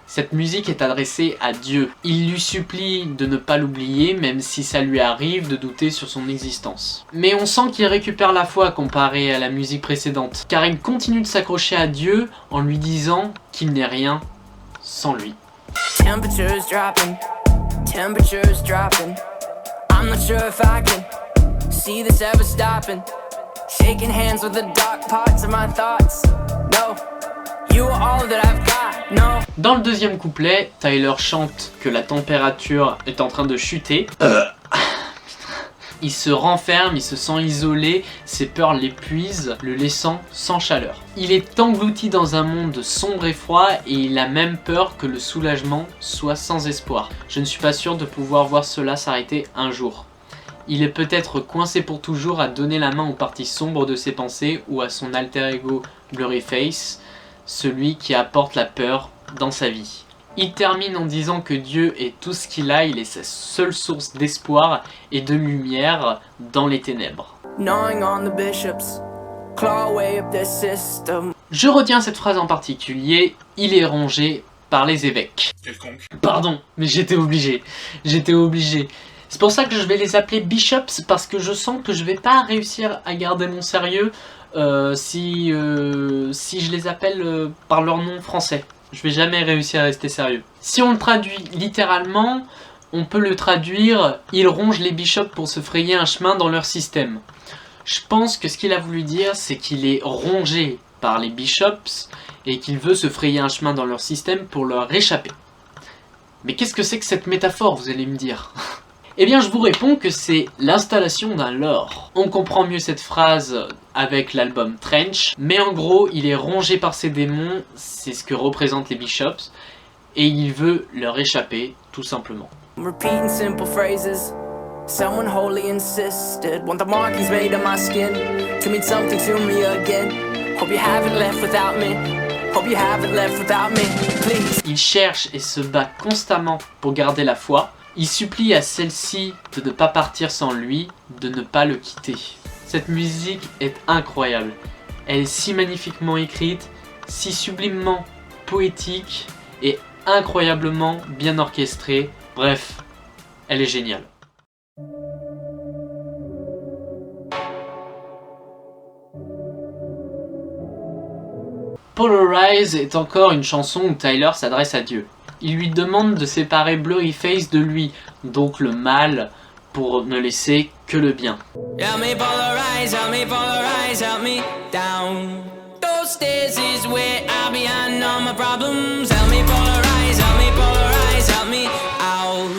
Cette musique est adressée à Dieu. Il lui supplie de ne pas l'oublier, même si ça lui arrive de douter sur son existence. Mais on sent qu'il récupère la foi comparé à la musique précédente, car il continue de s'accrocher à Dieu en lui disant qu'il n'est rien sans lui. Temperature's dropping, temperature's dropping. I'm not sure if I can see this ever stopping. Shaking hands with the dark parts of my thoughts. No, you are all that I've got. No. Dans le deuxième couplet, Tyler chante que la température est en train de chuter. Il se renferme, il se sent isolé, ses peurs l'épuisent, le laissant sans chaleur. Il est englouti dans un monde sombre et froid et il a même peur que le soulagement soit sans espoir. Je ne suis pas sûr de pouvoir voir cela s'arrêter un jour. Il est peut-être coincé pour toujours à donner la main aux parties sombres de ses pensées ou à son alter ego Blurryface, celui qui apporte la peur dans sa vie. Il termine en disant que Dieu est tout ce qu'il a, il est sa seule source d'espoir et de lumière dans les ténèbres. Je retiens cette phrase en particulier, il est rongé par les évêques. Quelconque. Pardon, mais j'étais obligé. C'est pour ça que je vais les appeler bishops, parce que je sens que je vais pas réussir à garder mon sérieux si je les appelle par leur nom français. Je vais jamais réussir à rester sérieux. Si on le traduit littéralement, on peut le traduire « Ils rongent les bishops pour se frayer un chemin dans leur système ». Je pense que ce qu'il a voulu dire, c'est qu'il est rongé par les bishops et qu'il veut se frayer un chemin dans leur système pour leur échapper. Mais qu'est-ce que c'est que cette métaphore, vous allez me dire? Eh bien, je vous réponds que c'est l'installation d'un lore. On comprend mieux cette phrase avec l'album Trench, mais en gros, il est rongé par ses démons, c'est ce que représentent les bishops, et il veut leur échapper, tout simplement. Repeating simple phrases. Someone wholly insisted. Want the markings made on my skin to mean something to me again. Hope you haven't left without me. Hope you haven't left without me. Please. Il cherche et se bat constamment pour garder la foi. Il supplie à celle-ci de ne pas partir sans lui, de ne pas le quitter. Cette musique est incroyable. Elle est si magnifiquement écrite, si sublimement poétique et incroyablement bien orchestrée. Bref, elle est géniale. Polarize est encore une chanson où Tyler s'adresse à Dieu. Il lui demande de séparer Blurryface de lui, donc le mal, pour ne laisser que le bien. Help me polarize, help me polarize, help me down. Those stairs is where I behind all my problems. Help me polarize, help me polarize, help me out.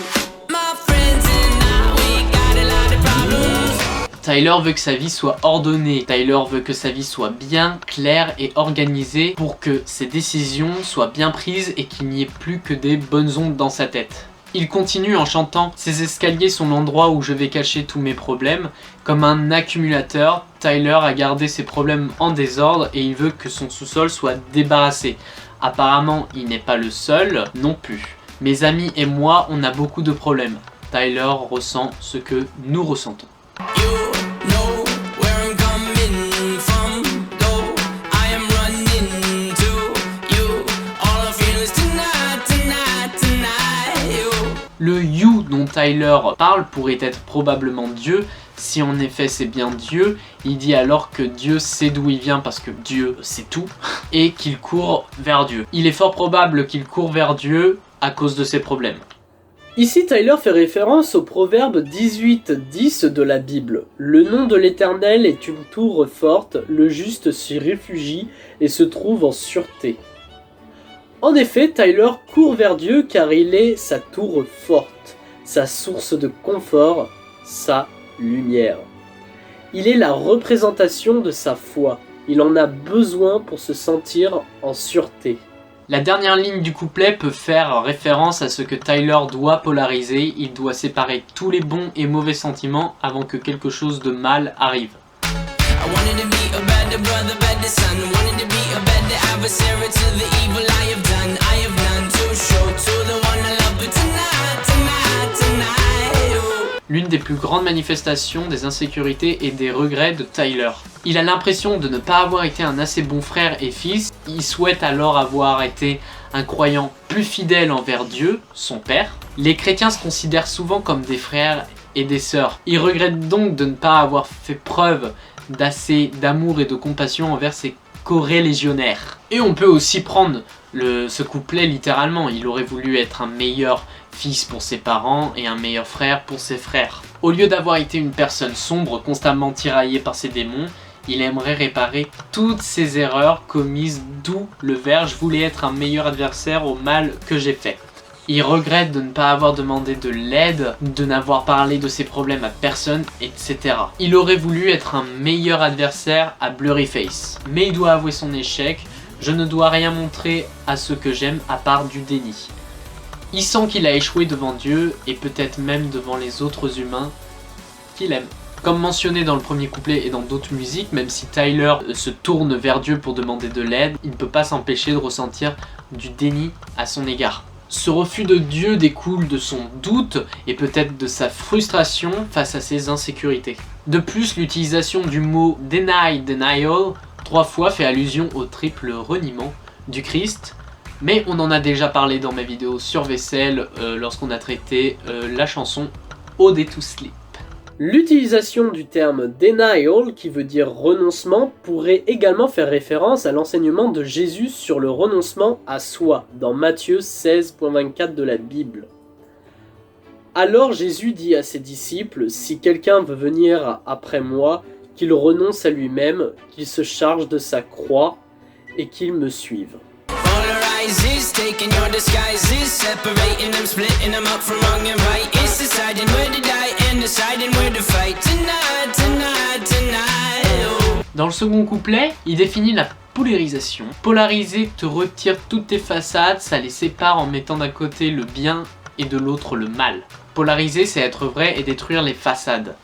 My friends and I, we got a lot of problems. Tyler veut que sa vie soit ordonnée. Tyler veut que sa vie soit bien, claire et organisée pour que ses décisions soient bien prises et qu'il n'y ait plus que des bonnes ondes dans sa tête. Il continue en chantant « Ces escaliers sont l'endroit où je vais cacher tous mes problèmes ». Comme un accumulateur, Tyler a gardé ses problèmes en désordre et il veut que son sous-sol soit débarrassé. Apparemment, il n'est pas le seul non plus. Mes amis et moi, on a beaucoup de problèmes. Tyler ressent ce que nous ressentons. Le you dont Tyler parle pourrait être probablement Dieu, si en effet c'est bien Dieu. Il dit alors que Dieu sait d'où il vient parce que Dieu sait tout, et qu'il court vers Dieu. Il est fort probable qu'il court vers Dieu à cause de ses problèmes. Ici, Tyler fait référence au proverbe 18:10 de la Bible. Le nom de l'Éternel est une tour forte, le juste s'y réfugie et se trouve en sûreté. En effet, Tyler court vers Dieu car il est sa tour forte, sa source de confort, sa lumière. Il est la représentation de sa foi. Il en a besoin pour se sentir en sûreté. La dernière ligne du couplet peut faire référence à ce que Tyler doit polariser. Il doit séparer tous les bons et mauvais sentiments avant que quelque chose de mal arrive. I wanted to be a better brother, better son. Wanted to be a better adversary to the evil I have done. I have none to show to the one I love, but tonight, tonight, tonight. Oh. L'une des plus grandes manifestations des insécurités et des regrets de Tyler. Il a l'impression de ne pas avoir été un assez bon frère et fils. Il souhaite alors avoir été un croyant plus fidèle envers Dieu, son père. Les chrétiens se considèrent souvent comme des frères et des sœurs. Il regrette donc de ne pas avoir fait preuve d'assez d'amour et de compassion envers ses corélégionnaires. Et on peut aussi prendre ce couplet littéralement. Il aurait voulu être un meilleur fils pour ses parents et un meilleur frère pour ses frères. Au lieu d'avoir été une personne sombre, constamment tiraillée par ses démons, il aimerait réparer toutes ses erreurs commises, d'où le vers « Je voulais être un meilleur adversaire au mal que j'ai fait ». Il regrette de ne pas avoir demandé de l'aide, de n'avoir parlé de ses problèmes à personne, etc. Il aurait voulu être un meilleur adversaire à Blurryface. Mais il doit avouer son échec. Je ne dois rien montrer à ceux que j'aime à part du déni. Il sent qu'il a échoué devant Dieu et peut-être même devant les autres humains qu'il aime. Comme mentionné dans le premier couplet et dans d'autres musiques, même si Tyler se tourne vers Dieu pour demander de l'aide, il ne peut pas s'empêcher de ressentir du déni à son égard. Ce refus de Dieu découle de son doute et peut-être de sa frustration face à ses insécurités. De plus, l'utilisation du mot « deny, denial » 3 fois fait allusion au triple reniement du Christ, mais on en a déjà parlé dans ma vidéo sur Vaisselle lorsqu'on a traité la chanson « Ode to Sleep ». L'utilisation du terme « denial » qui veut dire renoncement pourrait également faire référence à l'enseignement de Jésus sur le renoncement à soi dans Matthieu 16.24 de la Bible. Alors Jésus dit à ses disciples « Si quelqu'un veut venir après moi, qu'il renonce à lui-même, qu'il se charge de sa croix et qu'il me suive. » Taking your disguises, separating them, splitting them up from wrong and right. It's deciding where to die and deciding where to fight. Tonight, tonight, tonight. Dans le second couplet, il définit la polarisation. Polariser te retire toutes tes façades, ça les sépare en mettant d'un côté le bien et de l'autre le mal. Polariser, c'est être vrai et détruire les façades.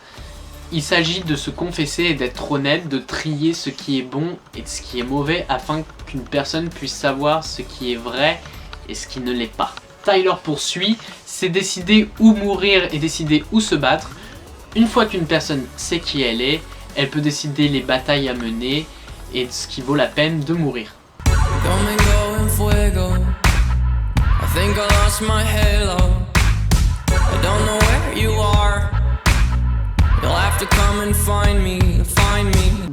Il s'agit de se confesser et d'être honnête, de trier ce qui est bon et ce qui est mauvais afin qu'une personne puisse savoir ce qui est vrai et ce qui ne l'est pas. Tyler poursuit, c'est décider où mourir et décider où se battre. Une fois qu'une personne sait qui elle est, elle peut décider les batailles à mener et ce qui vaut la peine de mourir. Domingo en fuego. I think I lost my halo. I don't know where you are. You'll have to come and find me.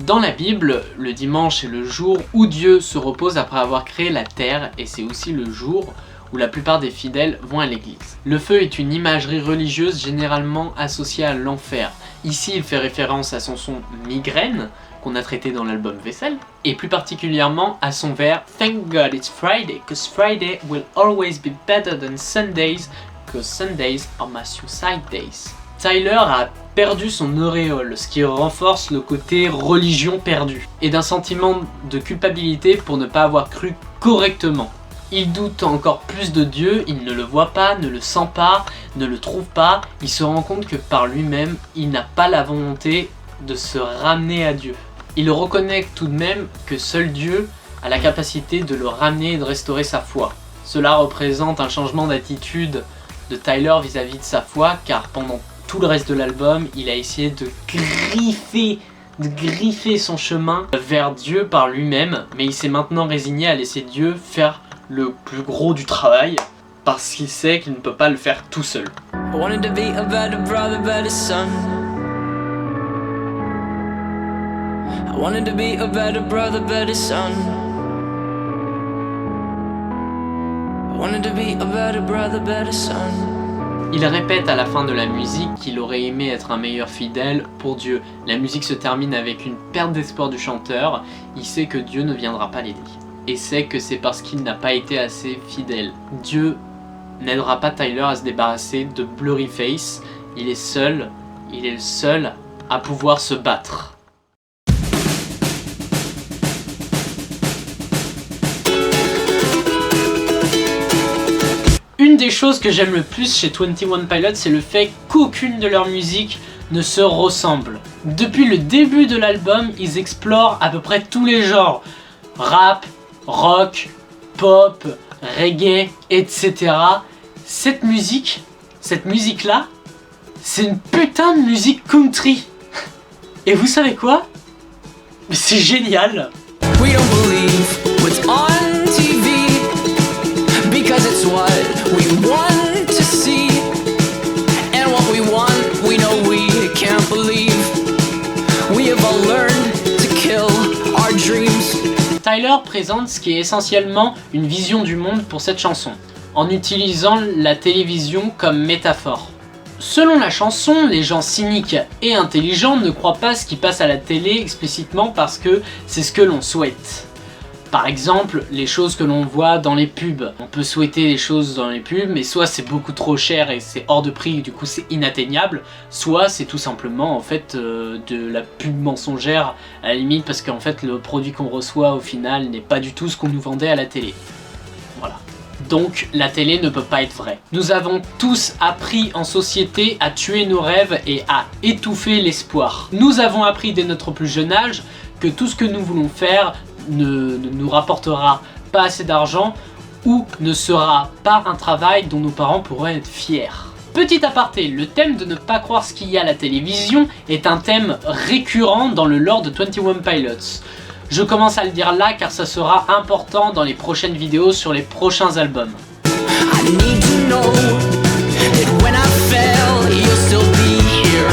Dans la Bible, le dimanche est le jour où Dieu se repose après avoir créé la terre et c'est aussi le jour où la plupart des fidèles vont à l'église. Le feu est une imagerie religieuse généralement associée à l'enfer. Ici, il fait référence à son son Migraine, qu'on a traité dans l'album Vaisselle, et plus particulièrement à son vers Thank God it's Friday, cause Friday will always be better than Sundays, cause Sundays are my suicide days. Tyler a perdu son auréole, ce qui renforce le côté religion perdue, et d'un sentiment de culpabilité pour ne pas avoir cru correctement. Il doute encore plus de Dieu, il ne le voit pas, ne le sent pas, ne le trouve pas, il se rend compte que par lui-même, il n'a pas la volonté de se ramener à Dieu. Il reconnaît tout de même que seul Dieu a la capacité de le ramener et de restaurer sa foi. Cela représente un changement d'attitude de Tyler vis-à-vis de sa foi, car pendant tout le reste de l'album, il a essayé de griffer son chemin vers Dieu par lui-même, mais il s'est maintenant résigné à laisser Dieu faire le plus gros du travail, parce qu'il sait qu'il ne peut pas le faire tout seul. I wanted to be a better brother, better son. I wanted to be a better brother, better son. I wanted to be a better brother, better son. Il répète à la fin de la musique qu'il aurait aimé être un meilleur fidèle pour Dieu. La musique se termine avec une perte d'espoir du chanteur. Il sait que Dieu ne viendra pas l'aider. Et sait que c'est parce qu'il n'a pas été assez fidèle. Dieu n'aidera pas Tyler à se débarrasser de Blurryface. Il est le seul à pouvoir se battre. Une des choses que j'aime le plus chez 21 Pilots, c'est le fait qu'aucune de leurs musiques ne se ressemble. Depuis le début de l'album, ils explorent à peu près tous les genres. Rap, rock, pop, reggae, etc. Cette musique-là, c'est une putain de musique country. Et vous savez quoi? C'est génial. We don't believe what's on TV because it's what we want to see. And what we want, we know we can't believe. We have all learned to kill our dreams. Tyler présente ce qui est essentiellement une vision du monde pour cette chanson, en utilisant la télévision comme métaphore. Selon la chanson, les gens cyniques et intelligents ne croient pas ce qui passe à la télé explicitement parce que c'est ce que l'on souhaite. Par exemple, les choses que l'on voit dans les pubs. On peut souhaiter des choses dans les pubs, mais soit c'est beaucoup trop cher et c'est hors de prix et du coup c'est inatteignable, soit c'est tout simplement en fait de la pub mensongère à la limite parce qu'en fait le produit qu'on reçoit au final n'est pas du tout ce qu'on nous vendait à la télé. Voilà. Donc la télé ne peut pas être vraie. Nous avons tous appris en société à tuer nos rêves et à étouffer l'espoir. Nous avons appris dès notre plus jeune âge que tout ce que nous voulons faire ne nous rapportera pas assez d'argent ou ne sera pas un travail dont nos parents pourraient être fiers. Petit aparté, le thème de ne pas croire ce qu'il y a à la télévision est un thème récurrent dans le lore de 21 Pilots. Je commence à le dire là car ça sera important dans les prochaines vidéos sur les prochains albums. I need to know that when I fail, you'll still be here.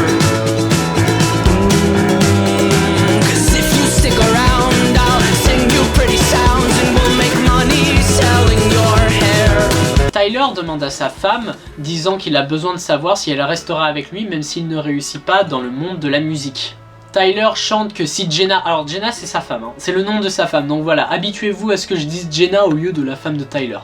'Cause if you stick around, I'll sing you pretty sounds and we'll make money selling your hair. Tyler demande à sa femme, disant qu'il a besoin de savoir si elle restera avec lui même s'il ne réussit pas dans le monde de la musique. Tyler chante que si Jenna... Alors Jenna c'est sa femme, hein. C'est le nom de sa femme, donc voilà, habituez-vous à ce que je dise Jenna au lieu de la femme de Tyler.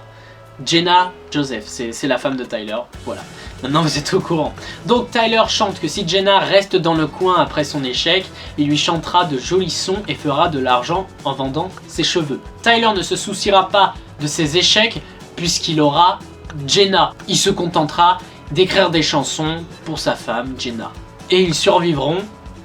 Jenna Joseph, c'est la femme de Tyler, voilà. Maintenant vous êtes au courant. Donc Tyler chante que si Jenna reste dans le coin après son échec, il lui chantera de jolis sons et fera de l'argent en vendant ses cheveux. Tyler ne se souciera pas de ses échecs puisqu'il aura Jenna. Il se contentera d'écrire des chansons pour sa femme Jenna. Et ils survivront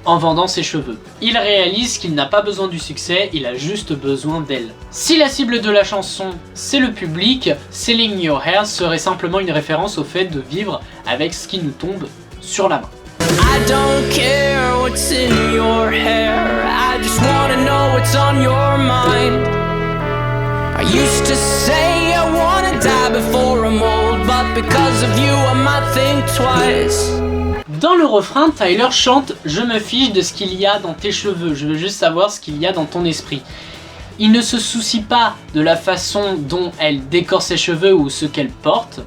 en vendant ses cheveux. Il réalise qu'il n'a pas besoin du succès, il a juste besoin d'elle. Si la cible de la chanson c'est le public, Selling Your Hair serait simplement une référence au fait de vivre avec ce qui nous tombe sur la main. I don't care what's in your hair, I just wanna know what's on your mind. I used to say I wanna die before I'm old, but because of you I might think twice. Dans le refrain, Tyler chante « Je me fiche de ce qu'il y a dans tes cheveux, je veux juste savoir ce qu'il y a dans ton esprit ». Il ne se soucie pas de la façon dont elle décore ses cheveux ou ce qu'elle porte.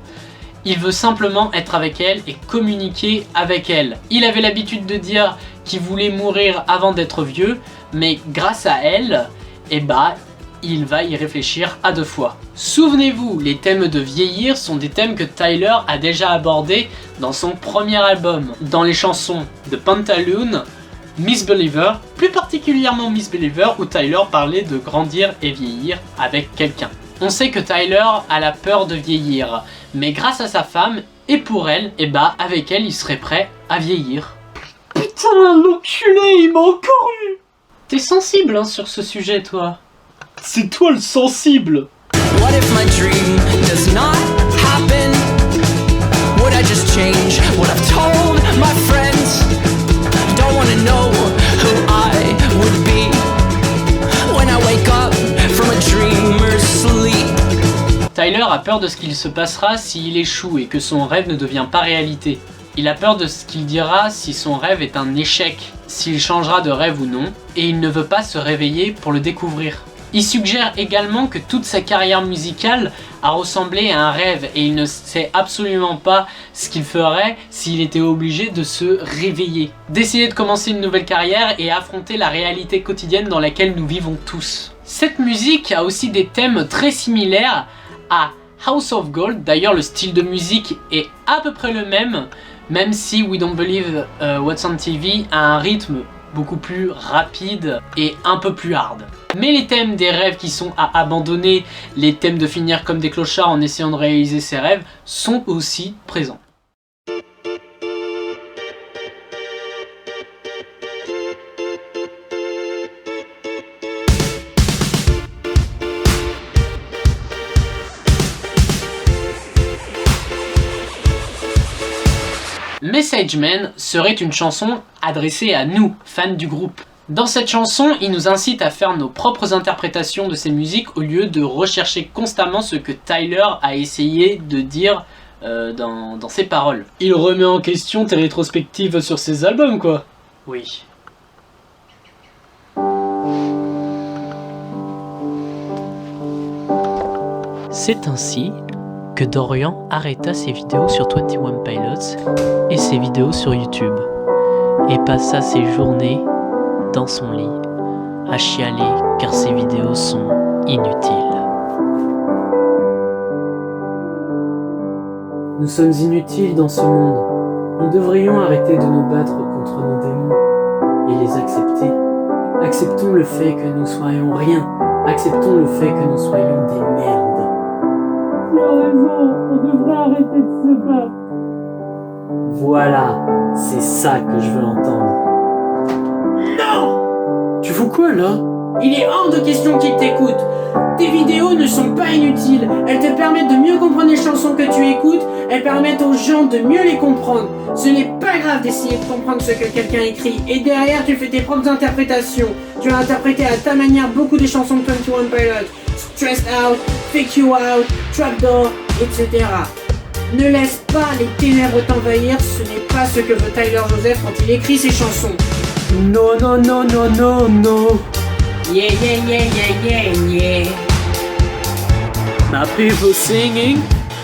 Il veut simplement être avec elle et communiquer avec elle. Il avait l'habitude de dire qu'il voulait mourir avant d'être vieux, mais grâce à elle, il va y réfléchir à 2 fois. Souvenez-vous, les thèmes de vieillir sont des thèmes que Tyler a déjà abordés dans son premier album, dans les chansons de Pantaloon, Misbeliever, plus particulièrement Misbeliever où Tyler parlait de grandir et vieillir avec quelqu'un. On sait que Tyler a la peur de vieillir, mais grâce à sa femme et pour elle, avec elle il serait prêt à vieillir. Putain, l'enculé, il m'a encore eu. T'es sensible hein, sur ce sujet toi. C'est toi le sensible. What if my dream does not happen? Would I just change what I've told my friends? Don't wanna know who I would be when I wake up from a dreamer's sleep. Tyler a peur de ce qu'il se passera s'il échoue et que son rêve ne devient pas réalité. Il a peur de ce qu'il dira si son rêve est un échec, s'il changera de rêve ou non, et il ne veut pas se réveiller pour le découvrir. Il suggère également que toute sa carrière musicale a ressemblé à un rêve et il ne sait absolument pas ce qu'il ferait s'il était obligé de se réveiller. D'essayer de commencer une nouvelle carrière et affronter la réalité quotidienne dans laquelle nous vivons tous. Cette musique a aussi des thèmes très similaires à House of Gold, d'ailleurs le style de musique est à peu près le même, même si We Don't Believe What's on TV a un rythme beaucoup plus rapide et un peu plus hard. Mais les thèmes des rêves qui sont à abandonner, les thèmes de finir comme des clochards en essayant de réaliser ses rêves, sont aussi présents. Message Man serait une chanson adressée à nous, fans du groupe. Dans cette chanson, il nous incite à faire nos propres interprétations de ses musiques au lieu de rechercher constamment ce que Tyler a essayé de dire dans ses paroles. Il remet en question tes rétrospectives sur ses albums, quoi. Oui. C'est ainsi que Dorian arrêta ses vidéos sur 21 Pilots et ses vidéos sur YouTube, et passa ses journées dans son lit à chialer car ses vidéos sont inutiles. Nous sommes inutiles dans ce monde. Nous devrions arrêter de nous battre contre nos démons et les accepter. Acceptons le fait que nous soyons rien. Acceptons le fait que nous soyons des merdes. Tu as raison, on devrait arrêter de se battre. Voilà, c'est ça que je veux entendre. Non! Tu fous quoi là? Il est hors de question qu'il t'écoute. Tes vidéos ne sont pas inutiles. Elles te permettent de mieux comprendre les chansons que tu écoutes. Elles permettent aux gens de mieux les comprendre. Ce n'est pas grave d'essayer de comprendre ce que quelqu'un écrit. Et derrière, tu fais tes propres interprétations. Tu as interprété à ta manière beaucoup des chansons de 21 Pilots. Stressed Out, Fake You Out, Trapdoor, etc. Ne laisse pas les ténèbres t'envahir. Ce n'est pas ce que veut Tyler Joseph quand il écrit ses chansons. Non, non, non, non, non, non. Yeah, yeah, yeah, yeah, yeah, yeah. My people singing.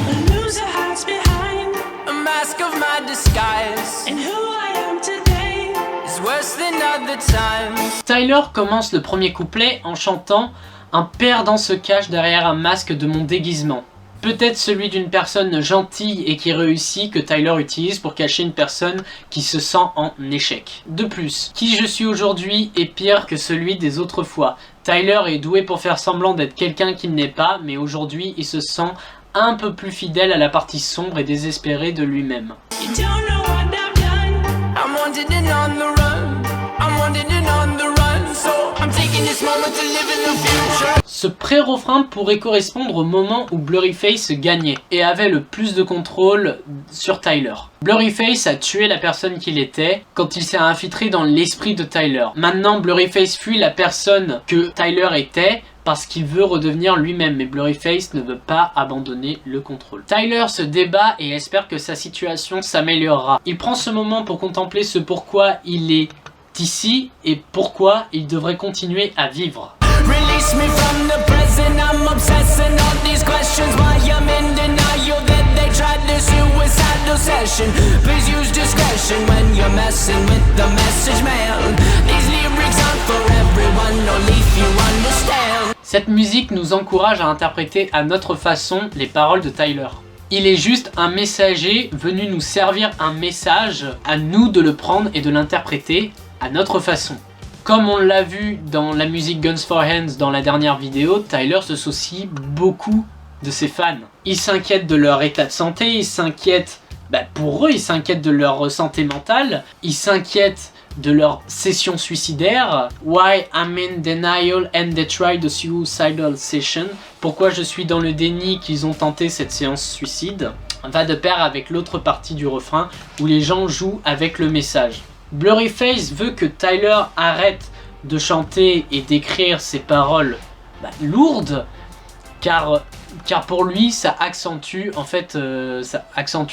A loser hides behind a mask of my disguise, and who I am today is worse than other times. Tyler commence le premier couplet en chantant « Un perdant se cache derrière un masque de mon déguisement ». Peut-être celui d'une personne gentille et qui réussit que Tyler utilise pour cacher une personne qui se sent en échec. De plus, qui je suis aujourd'hui est pire que celui des autres fois. Tyler est doué pour faire semblant d'être quelqu'un qu'il n'est pas, mais aujourd'hui il se sent un peu plus fidèle à la partie sombre et désespérée de lui-même. You don't know what I've done. I'm wanted and on the run. I'm wanted and on the run. So I'm taking this moment to live in the future. Ce pré-refrain pourrait correspondre au moment où Blurryface gagnait et avait le plus de contrôle sur Tyler. Blurryface a tué la personne qu'il était quand il s'est infiltré dans l'esprit de Tyler. Maintenant, Blurryface fuit la personne que Tyler était parce qu'il veut redevenir lui-même, mais Blurryface ne veut pas abandonner le contrôle. Tyler se débat et espère que sa situation s'améliorera. Il prend ce moment pour contempler ce pourquoi il est ici et pourquoi il devrait continuer à vivre. Release me from the present. I'm obsessing on these questions. Why I'm in denial that they tried this suicidal session. Please use discretion when you're messing with the message man. These lyrics aren't for everyone, only if you understand. Cette musique nous encourage à interpréter à notre façon les paroles de Tyler. Il est juste un messager venu nous servir un message, à nous de le prendre et de l'interpréter à notre façon. Comme on l'a vu dans la musique Guns for Hands dans la dernière vidéo, Tyler se soucie beaucoup de ses fans. Il s'inquiète de leur état de santé, il s'inquiète pour eux, il s'inquiète de leur santé mentale, il s'inquiète de leur session suicidaire. Why I'm in denial and they tried a suicidal session. Pourquoi je suis dans le déni qu'ils ont tenté cette séance suicide, va de pair avec l'autre partie du refrain où les gens jouent avec le message. Blurryface veut que Tyler arrête de chanter et d'écrire ses paroles lourdes car pour lui ça accentue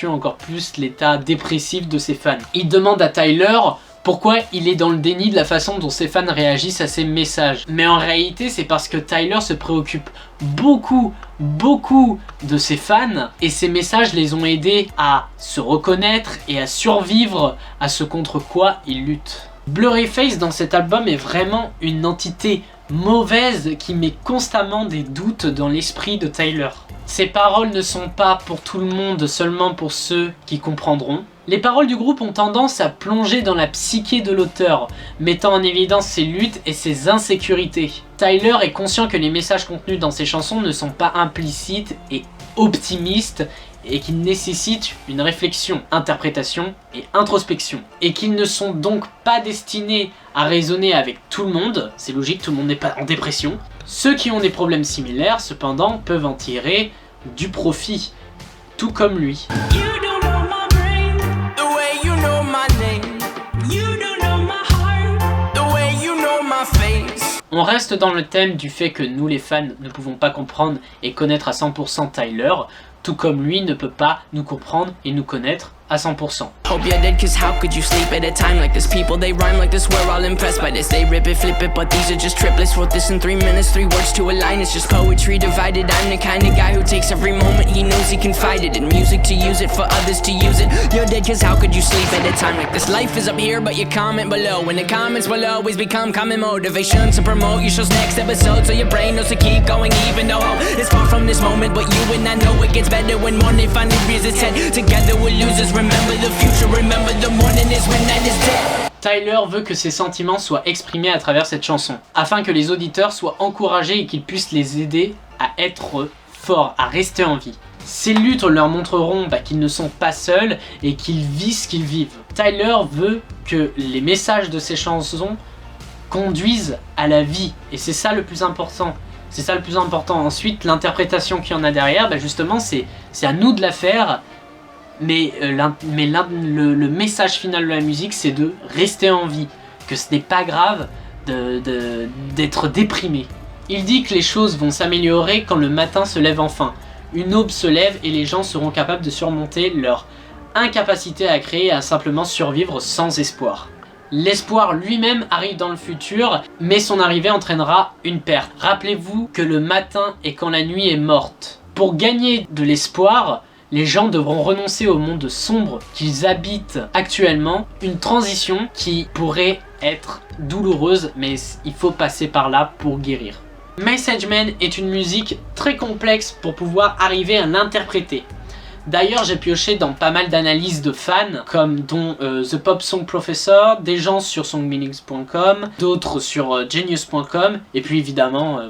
encore plus l'état dépressif de ses fans. Il demande à Tyler pourquoi il est dans le déni de la façon dont ses fans réagissent à ses messages. Mais en réalité, c'est parce que Tyler se préoccupe beaucoup de ses fans et ses messages les ont aidés à se reconnaître et à survivre à ce contre quoi il lutte. Blurryface dans cet album est vraiment une entité mauvaise qui met constamment des doutes dans l'esprit de Tyler. Ses paroles ne sont pas pour tout le monde, seulement pour ceux qui comprendront. Les paroles du groupe ont tendance à plonger dans la psyché de l'auteur, mettant en évidence ses luttes et ses insécurités. Tyler est conscient que les messages contenus dans ses chansons ne sont pas implicites et optimistes, et qu'ils nécessitent une réflexion, interprétation et introspection. Et qu'ils ne sont donc pas destinés à résonner avec tout le monde, c'est logique, tout le monde n'est pas en dépression. Ceux qui ont des problèmes similaires, cependant, peuvent en tirer du profit, tout comme lui. On reste dans le thème du fait que nous les fans ne pouvons pas comprendre et connaître à 100% Tyler, tout comme lui ne peut pas nous comprendre et nous connaître à 100%. Hope you're dead, cause how could you sleep at a time like this? People, they rhyme like this, we're all impressed by this. They rip it, flip it, but these are just triplets. Wrote this in 3 minutes, 3 words to a line. It's just poetry divided. I'm the kind of guy who takes every moment he knows he can fight it. In music to use it, for others to use it. You're dead, cause how could you sleep at a time like this? Life is up here, but you comment below. And the comments will always become common motivation to promote your show's next episode. So your brain knows to keep going even though it's far from this moment. But you and I know it gets better when morning finally rears its head. Together we're losers, remember the future, remember the morning is when night is dead. Tyler veut que ses sentiments soient exprimés à travers cette chanson, afin que les auditeurs soient encouragés et qu'ils puissent les aider à être forts, à rester en vie. Ces luttes leur montreront qu'ils ne sont pas seuls et qu'ils vivent ce qu'ils vivent. Tyler veut que les messages de ses chansons conduisent à la vie, et c'est ça le plus important. C'est ça le plus important. Ensuite, l'interprétation qu'il y en a derrière, justement, c'est à nous de la faire. Mais le message final de la musique, c'est de rester en vie, que ce n'est pas grave d'être déprimé. Il dit que les choses vont s'améliorer quand le matin se lève enfin. Une aube se lève et les gens seront capables de surmonter leur incapacité à créer et à simplement survivre sans espoir. L'espoir lui-même arrive dans le futur, mais son arrivée entraînera une perte. Rappelez-vous que le matin est quand la nuit est morte. Pour gagner de l'espoir, les gens devront renoncer au monde sombre qu'ils habitent actuellement, une transition qui pourrait être douloureuse, mais il faut passer par là pour guérir. Message Man est une musique très complexe pour pouvoir arriver à l'interpréter. D'ailleurs, j'ai pioché dans pas mal d'analyses de fans, comme dont The Pop Song Professor, des gens sur songmeanings.com, d'autres sur genius.com, et puis évidemment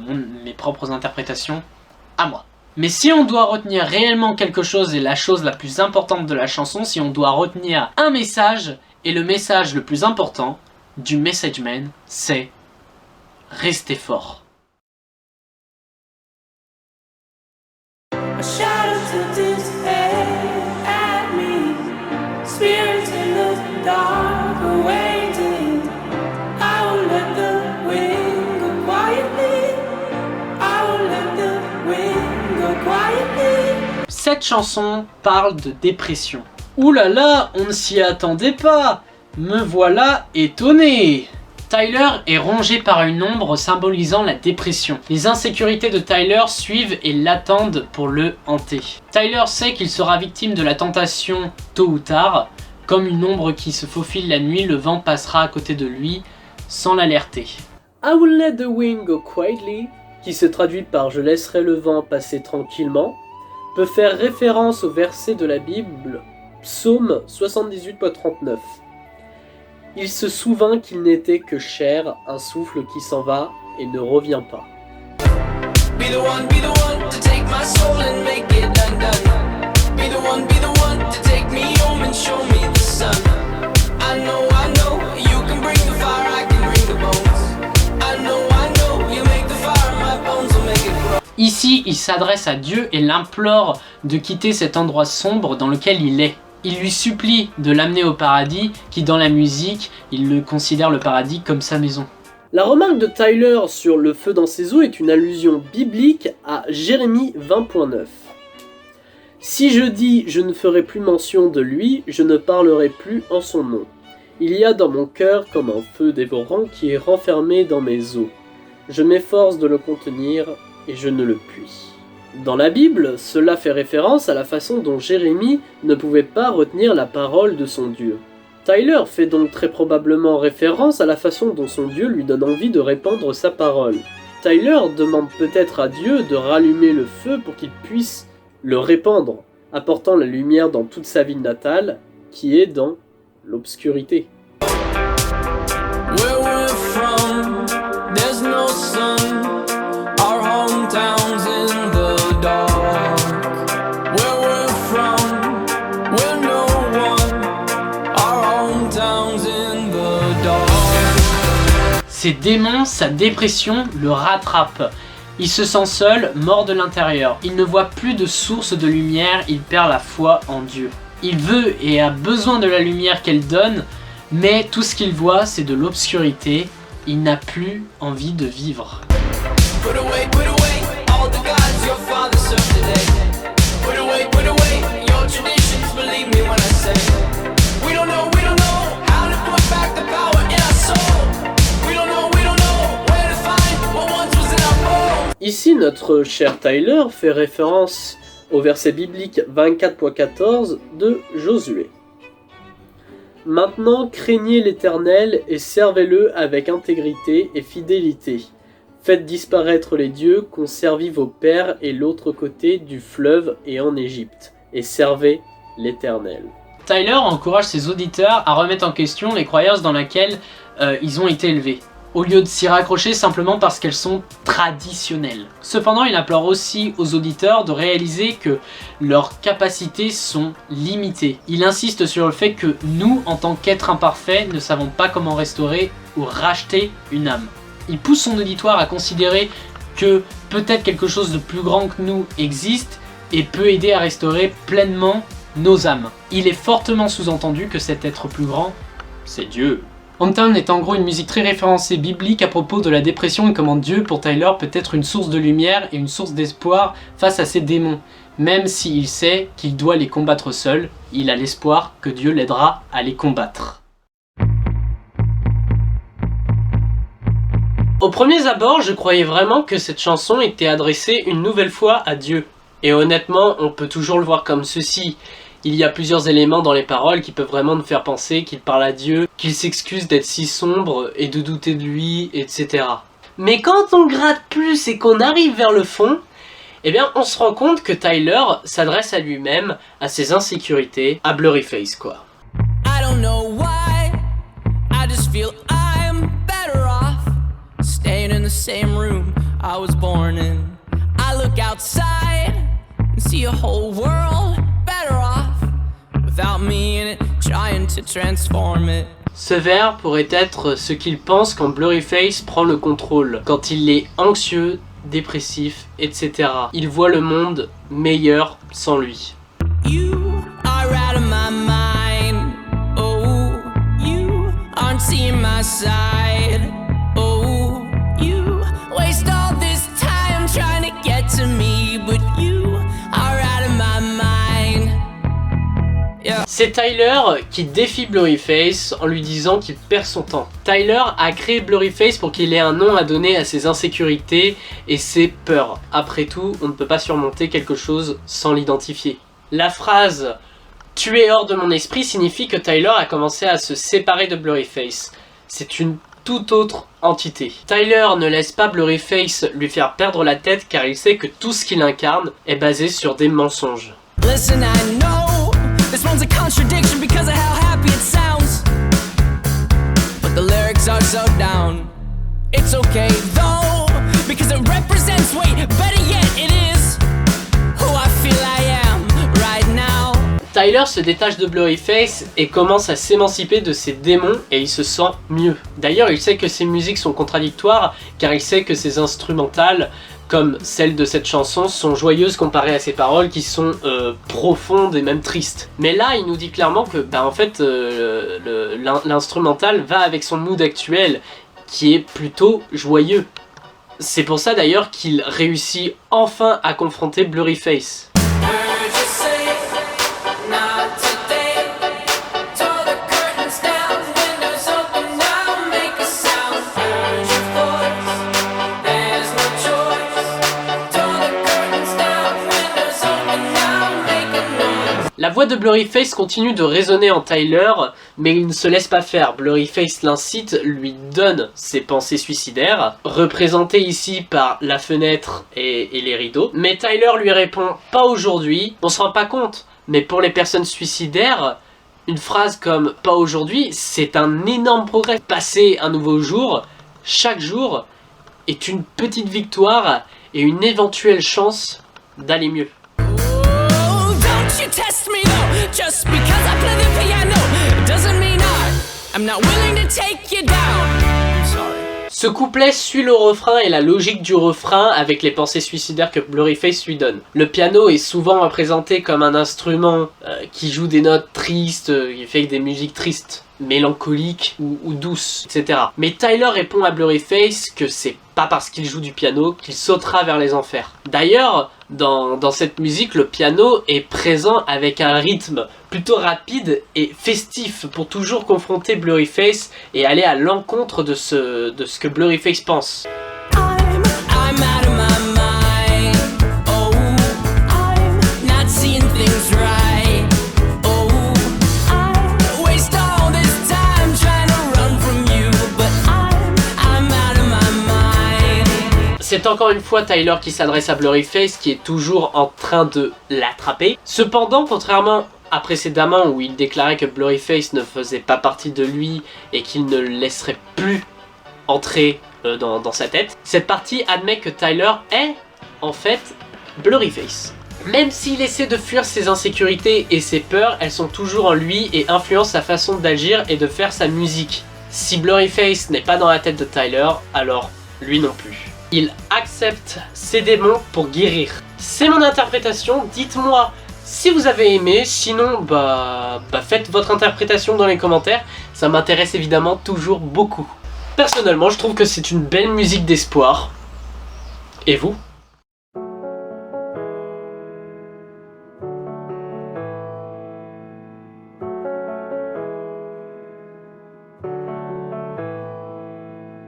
mes propres interprétations à moi. Mais si on doit retenir réellement quelque chose et la chose la plus importante de la chanson, si on doit retenir un message, et le message le plus important du Message Man, c'est rester fort. Cette chanson parle de dépression. Ouh là là, on ne s'y attendait pas. Me voilà étonné. Tyler est rongé par une ombre symbolisant la dépression. Les insécurités de Tyler suivent et l'attendent pour le hanter. Tyler sait qu'il sera victime de la tentation tôt ou tard. Comme une ombre qui se faufile la nuit, le vent passera à côté de lui sans l'alerter. I will let the wind go quietly, qui se traduit par je laisserai le vent passer tranquillement, peut faire référence au verset de la Bible, Psaume 78.39. Il se souvint qu'il n'était que chair, un souffle qui s'en va et ne revient pas. Be the one to take my soul and make it undone. Be the one to take me home and show me the sun. I know, you can bring the fire, I can bring the bones. I know, you make the fire, my bones will make it grow. Ici, il s'adresse à Dieu et l'implore de quitter cet endroit sombre dans lequel il est. Il lui supplie de l'amener au paradis, qui dans la musique, il le considère le paradis comme sa maison. La remarque de Tyler sur le feu dans ses os est une allusion biblique à Jérémie 20.9. Si je dis je ne ferai plus mention de lui, je ne parlerai plus en son nom. Il y a dans mon cœur comme un feu dévorant qui est renfermé dans mes os. Je m'efforce de le contenir et je ne le puis. Dans la Bible, cela fait référence à la façon dont Jérémie ne pouvait pas retenir la parole de son Dieu. Tyler fait donc très probablement référence à la façon dont son Dieu lui donne envie de répandre sa parole. Tyler demande peut-être à Dieu de rallumer le feu pour qu'il puisse le répandre, apportant la lumière dans toute sa ville natale, qui est dans l'obscurité. Where we're from, there's no sun. Our hometown's in the dark. Where we're from, we're no one. Our hometown's in the dark. Ses démons, sa dépression le rattrapent. Il se sent seul, mort de l'intérieur. Il ne voit plus de source de lumière, il perd la foi en Dieu. Il veut et a besoin de la lumière qu'elle donne, mais tout ce qu'il voit, c'est de l'obscurité. Il n'a plus envie de vivre. Put away all the gods your father served today. Put away your traditions, believe me when I say we don't know how to put back the power in our soul. We don't know where to find what once was in our bones. Ici, notre cher Tyler fait référence au verset biblique 24.14 de Josué. Maintenant, craignez l'Éternel et servez-le avec intégrité et fidélité. Faites disparaître les dieux qu'ont servi vos pères et l'autre côté du fleuve et en Égypte, et servez l'Éternel. Tyler encourage ses auditeurs à remettre en question les croyances dans lesquelles ils ont été élevés, au lieu de s'y raccrocher simplement parce qu'elles sont traditionnelles. Cependant, il implore aussi aux auditeurs de réaliser que leurs capacités sont limitées. Il insiste sur le fait que nous, en tant qu'êtres imparfaits, ne savons pas comment restaurer ou racheter une âme. Il pousse son auditoire à considérer que peut-être quelque chose de plus grand que nous existe et peut aider à restaurer pleinement nos âmes. Il est fortement sous-entendu que cet être plus grand, c'est Dieu. Hometown est en gros une musique très référencée biblique à propos de la dépression et comment Dieu, pour Tyler, peut être une source de lumière et une source d'espoir face à ses démons. Même s'il sait qu'il doit les combattre seul, il a l'espoir que Dieu l'aidera à les combattre. Au premier abord, je croyais vraiment que cette chanson était adressée une nouvelle fois à Dieu. Et honnêtement, on peut toujours le voir comme ceci. Il y a plusieurs éléments dans les paroles qui peuvent vraiment nous faire penser qu'il parle à Dieu, qu'il s'excuse d'être si sombre et de douter de lui, etc. Mais quand on gratte plus et qu'on arrive vers le fond, eh bien on se rend compte que Tyler s'adresse à lui-même, à ses insécurités, à Blurryface quoi. I don't know why, I just feel I'm better off staying in the same room I was born in. I look outside and see a whole world better off without me in it, trying to transform it. Ce vers pourrait être ce qu'il pense quand Blurryface prend le contrôle, quand il est anxieux, dépressif, etc. Il voit le monde meilleur sans lui. You are out of my mind. Oh, you aren't seeing my side. Oh, you waste all this time trying to get to me, but you are out of my mind. Yeah. C'est Tyler qui défie Blurryface en lui disant qu'il perd son temps. Tyler a créé Blurryface pour qu'il ait un nom à donner à ses insécurités et ses peurs. Après tout, on ne peut pas surmonter quelque chose sans l'identifier. La phrase « Tu es hors de mon esprit » signifie que Tyler a commencé à se séparer de Blurryface. C'est une toute autre entité. Tyler ne laisse pas Blurryface lui faire perdre la tête car il sait que tout ce qu'il incarne est basé sur des mensonges. Listen, I know this one's a contradiction because of how happy it sounds, but the lyrics are so down. It's okay though, because it represents, wait, better yet it is who I feel I am right now. Tyler se détache de Blurryface et commence à s'émanciper de ses démons et il se sent mieux. D'ailleurs, il sait que ses musiques sont contradictoires car il sait que ses instrumentales, comme celles de cette chanson, sont joyeuses comparées à ses paroles qui sont profondes et même tristes. Mais là, il nous dit clairement que en fait, l'instrumental va avec son mood actuel qui est plutôt joyeux. C'est pour ça d'ailleurs qu'il réussit enfin à confronter Blurryface. La voix de Blurryface continue de résonner en Tyler, mais il ne se laisse pas faire. Blurryface l'incite, lui donne ses pensées suicidaires, représentées ici par la fenêtre et les rideaux. Mais Tyler lui répond « Pas aujourd'hui, on se rend pas compte, mais pour les personnes suicidaires, Une phrase comme « pas aujourd'hui », c'est un énorme progrès. Passer un nouveau jour, chaque jour, est une petite victoire et une éventuelle chance d'aller mieux. Ce couplet suit le refrain et la logique du refrain avec les pensées suicidaires que Blurryface lui donne. Le piano est souvent représenté comme un instrument qui joue des notes tristes, qui fait des musiques tristes, mélancoliques ou douces, etc. Mais Tyler répond à Blurryface que c'est pas parce qu'il joue du piano qu'il sautera vers les enfers. D'ailleurs, dans cette musique, le piano est présent avec un rythme plutôt rapide et festif pour toujours confronter Blurryface et aller à l'encontre de ce que Blurryface pense. I'm out of my mind. Oh, I'm not seeing things right. Oh, I waste all this time trying to run from you, but I'm out of my mind. C'est encore une fois Tyler qui s'adresse à Blurryface, qui est toujours en train de l'attraper. Cependant, contrairement à précédemment où il déclarait que Blurryface ne faisait pas partie de lui et qu'il ne le laisserait plus entrer dans sa tête, cette partie admet que Tyler est en fait Blurryface. Même s'il essaie de fuir ses insécurités et ses peurs, elles sont toujours en lui et influencent sa façon d'agir et de faire sa musique. Si Blurryface n'est pas dans la tête de Tyler, alors lui non plus. Il accepte ses démons pour guérir. C'est mon interprétation, dites-moi si vous avez aimé, sinon faites votre interprétation dans les commentaires, ça m'intéresse évidemment toujours beaucoup. Personnellement, je trouve que c'est une belle musique d'espoir. Et vous ?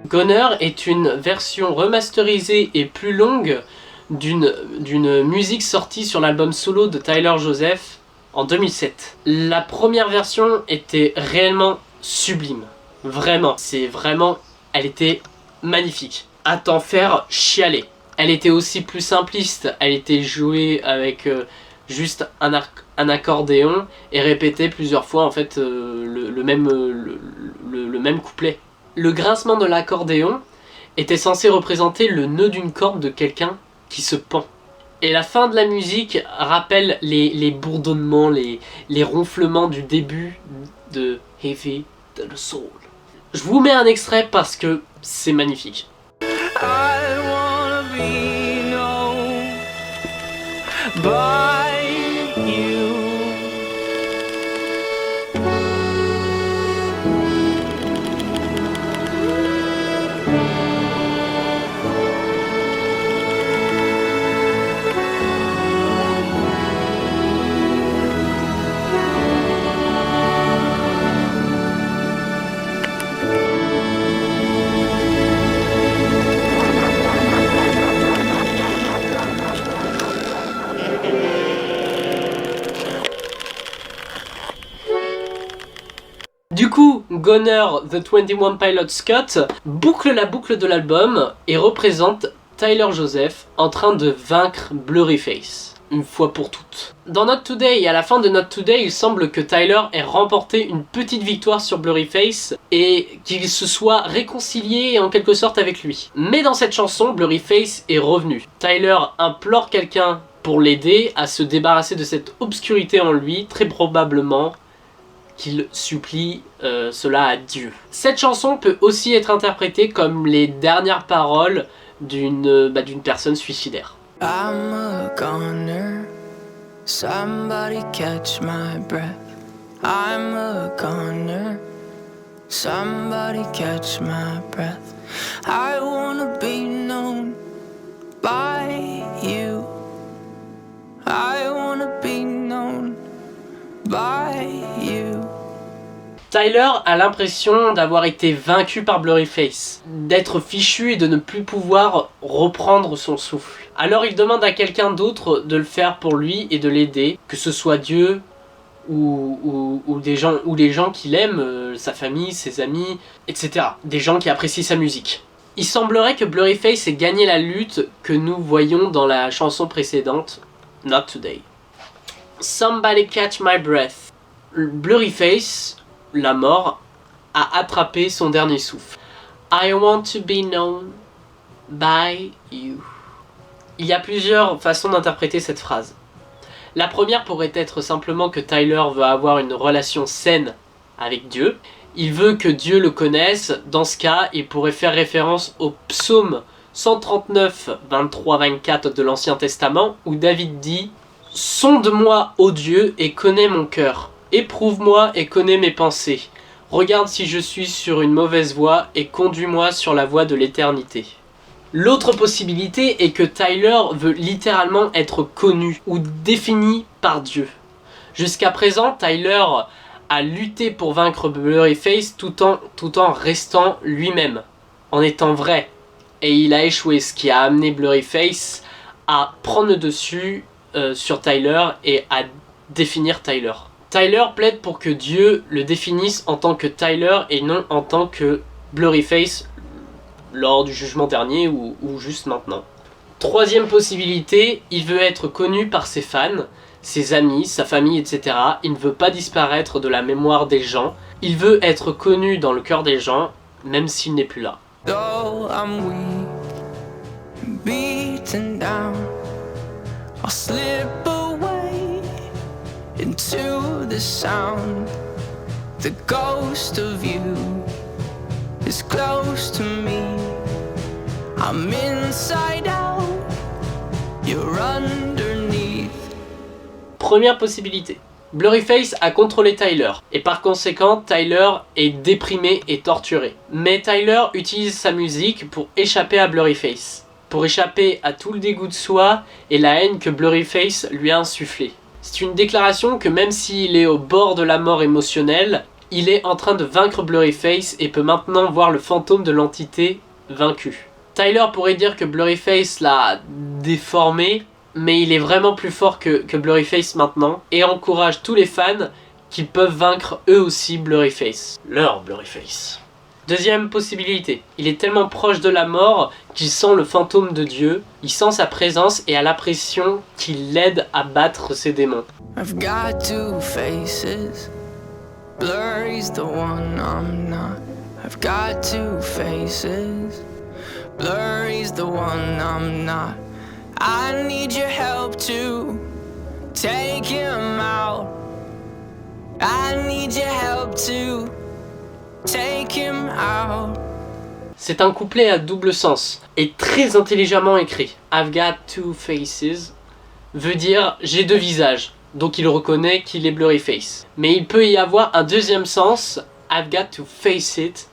Goner est une version remasterisée et plus longue d'une musique sortie sur l'album solo de Tyler Joseph en 2007. La première version était réellement sublime. Vraiment, elle était magnifique. À t'en faire chialer. Elle était aussi plus simpliste, elle était jouée avec juste un accordéon et répétait plusieurs fois en fait le même couplet. Le grincement de l'accordéon était censé représenter le nœud d'une corde de quelqu'un qui se pend. Et la fin de la musique rappelle les bourdonnements, les ronflements du début de Heavy to the Soul. Je vous mets un extrait parce que c'est magnifique. I wanna be known by you. Du coup, Goner, The 21 Pilots Cut, boucle la boucle de l'album et représente Tyler Joseph en train de vaincre Blurryface, une fois pour toutes. Dans Not Today, à la fin de Not Today, il semble que Tyler ait remporté une petite victoire sur Blurryface et qu'il se soit réconcilié en quelque sorte avec lui. Mais dans cette chanson, Blurryface est revenu. Tyler implore quelqu'un pour l'aider à se débarrasser de cette obscurité en lui, très probablement qu'il supplie cela à Dieu. Cette chanson peut aussi être interprétée comme les dernières paroles d'une personne suicidaire. I'm a goner, somebody catch my breath. I'm a goner, somebody catch my breath. I wanna be known by you. I wanna be known by you. Tyler a l'impression d'avoir été vaincu par Blurryface, d'être fichu et de ne plus pouvoir reprendre son souffle. Alors il demande à quelqu'un d'autre de le faire pour lui et de l'aider, que ce soit Dieu ou les gens qu'il aime, sa famille, ses amis, etc. Des gens qui apprécient sa musique. Il semblerait que Blurryface ait gagné la lutte que nous voyons dans la chanson précédente, Not Today. Somebody catch my breath. Blurryface, la mort, a attrapé son dernier souffle. I want to be known by you. Il y a plusieurs façons d'interpréter cette phrase. La première pourrait être simplement que Tyler veut avoir une relation saine avec Dieu. Il veut que Dieu le connaisse. Dans ce cas, il pourrait faire référence au psaume 139, 23, 24 de l'Ancien Testament, où David dit « Sonde-moi, ô Dieu, et connais mon cœur. Éprouve-moi et connais mes pensées. Regarde si je suis sur une mauvaise voie et conduis-moi sur la voie de l'éternité. » L'autre possibilité est que Tyler veut littéralement être connu ou défini par Dieu. Jusqu'à présent, Tyler a lutté pour vaincre Blurryface tout en restant lui-même, en étant vrai. Et il a échoué, ce qui a amené Blurryface à prendre le dessus sur Tyler et à définir Tyler. Tyler plaide pour que Dieu le définisse en tant que Tyler et non en tant que Blurryface lors du jugement dernier ou juste maintenant. Troisième possibilité, il veut être connu par ses fans, ses amis, sa famille, etc. Il ne veut pas disparaître de la mémoire des gens. Il veut être connu dans le cœur des gens, même s'il n'est plus là. Though I'm weak, beaten down, I'll slip away into the sound. The ghost of you is close to me. I'm inside out, you're underneath. Première possibilité. Blurryface a contrôlé Tyler, et par conséquent, Tyler est déprimé et torturé. Mais Tyler utilise sa musique pour échapper à Blurryface, pour échapper à tout le dégoût de soi et la haine que Blurryface lui a insufflé. C'est une déclaration que même s'il est au bord de la mort émotionnelle, il est en train de vaincre Blurryface et peut maintenant voir le fantôme de l'entité vaincue. Tyler pourrait dire que Blurryface l'a déformé, mais il est vraiment plus fort que Blurryface maintenant et encourage tous les fans qui peuvent vaincre eux aussi Blurryface. Leur Blurryface. Deuxième possibilité, il est tellement proche de la mort qu'il sent le fantôme de Dieu, il sent sa présence et a l'impression qu'il l'aide à battre ses démons. I've got two faces, Blurry's the one I'm not. I've got two faces, Blurry's the one I'm not. I need your help to take him out. I need your help to take him out. C'est un couplet à double sens et très intelligemment écrit. I've got two faces veut dire j'ai deux visages, donc il reconnaît qu'il est Blurryface. Mais il peut y avoir un deuxième sens, I've got to face it,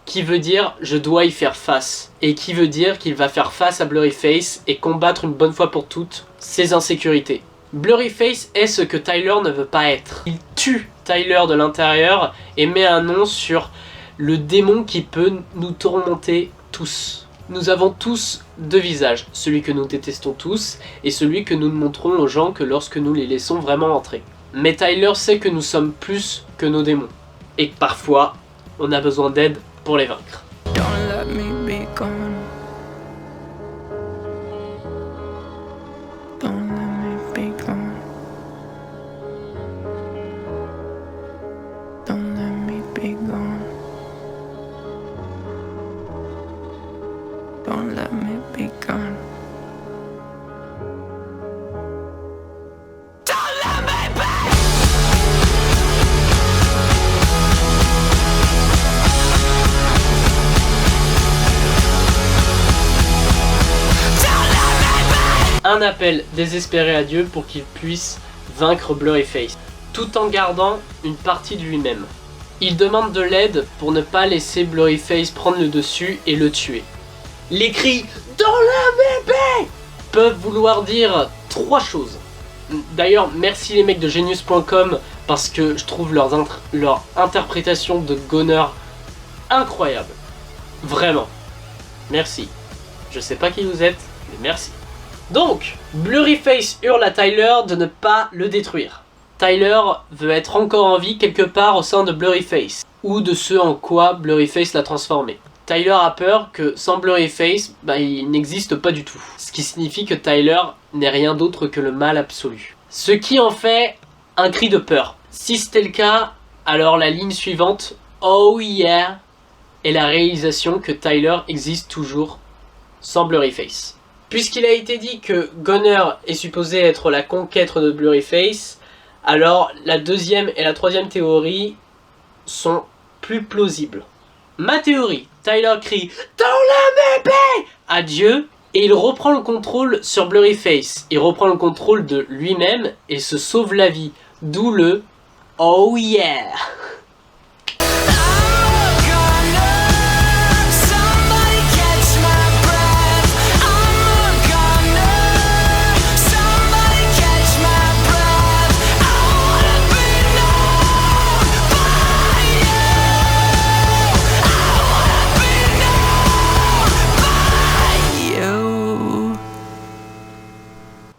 qui veut dire je dois y faire face, et qui veut dire qu'il va faire face à Blurryface et combattre une bonne fois pour toutes ses insécurités. Blurryface est ce que Tyler ne veut pas être. Il tue Tyler de l'intérieur et met un nom sur le démon qui peut nous tourmenter tous. Nous avons tous deux visages, celui que nous détestons tous et celui que nous ne montrons aux gens que lorsque nous les laissons vraiment entrer. Mais Tyler sait que nous sommes plus que nos démons et que parfois on a besoin d'aide pour les vaincre. Don't let me be gone. Don't let me be gone. Don't let me be gone. Don't let me be gone. Don't let me be. Un appel désespéré à Dieu pour qu'il puisse vaincre Blurryface, tout en gardant une partie de lui-même. Il demande de l'aide pour ne pas laisser Blurryface prendre le dessus et le tuer. Les cris « Dans la bébé !» peuvent vouloir dire trois choses. D'ailleurs, merci les mecs de Genius.com parce que je trouve leur interprétation de Goner incroyable. Vraiment. Merci. Je sais pas qui vous êtes, mais merci. Donc, Blurryface hurle à Tyler de ne pas le détruire. Tyler veut être encore en vie quelque part au sein de Blurryface, ou de ce en quoi Blurryface l'a transformé. Tyler a peur que sans Blurryface, il n'existe pas du tout. Ce qui signifie que Tyler n'est rien d'autre que le mal absolu. Ce qui en fait un cri de peur. Si c'était le cas, alors la ligne suivante, oh yeah, est la réalisation que Tyler existe toujours sans Blurryface. Puisqu'il a été dit que Gunner est supposé être la conquête de Blurryface, alors la deuxième et la troisième théorie sont plus plausibles. Ma théorie, Tyler crie « Don't let me be !» à Dieu, et il reprend le contrôle sur Blurryface. Il reprend le contrôle de lui-même et se sauve la vie. D'où le « Oh yeah !»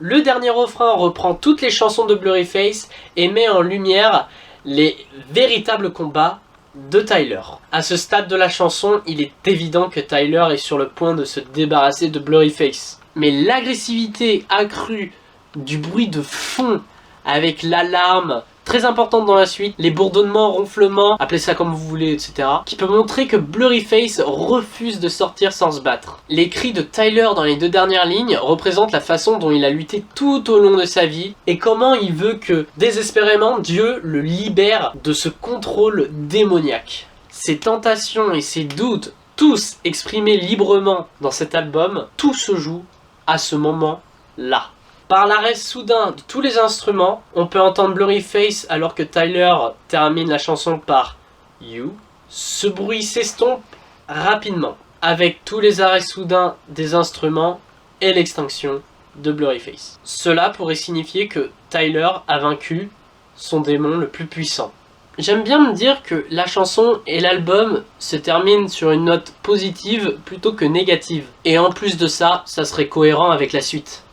Le dernier refrain reprend toutes les chansons de Blurryface et met en lumière les véritables combats de Tyler. À ce stade de la chanson, il est évident que Tyler est sur le point de se débarrasser de Blurryface. Mais l'agressivité accrue du bruit de fond avec l'alarme très importante dans la suite, les bourdonnements, ronflements, appelez ça comme vous voulez, etc. qui peut montrer que Blurryface refuse de sortir sans se battre. Les cris de Tyler dans les 2 dernières lignes représentent la façon dont il a lutté tout au long de sa vie et comment il veut que, désespérément, Dieu le libère de ce contrôle démoniaque. Ses tentations et ses doutes, tous exprimés librement dans cet album, tout se joue à ce moment-là. Par l'arrêt soudain de tous les instruments, on peut entendre Blurryface alors que Tyler termine la chanson par « You ». Ce bruit s'estompe rapidement, avec tous les arrêts soudains des instruments et l'extinction de Blurryface. Cela pourrait signifier que Tyler a vaincu son démon le plus puissant. J'aime bien me dire que la chanson et l'album se terminent sur une note positive plutôt que négative. Et en plus de ça, ça serait cohérent avec la suite.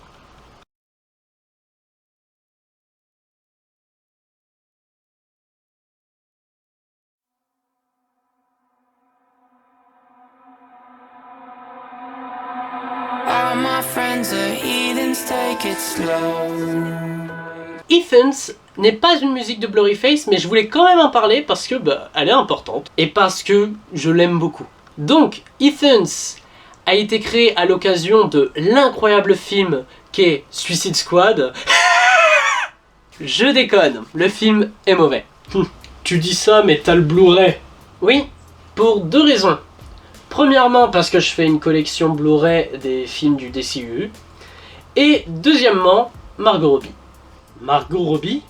All my friends are heathens, take it slow. Heathens n'est pas une musique de Blurryface, mais je voulais quand même en parler parce que elle est importante et parce que je l'aime beaucoup. Donc, Heathens a été créé à l'occasion de l'incroyable film qu'est Suicide Squad. Je déconne, le film est mauvais. Tu dis ça, mais t'as le Blu-ray. Oui, pour 2 raisons. Premièrement, parce que je fais une collection Blu-ray des films du DCU. Et deuxièmement, Margot Robbie. Margot Robbie?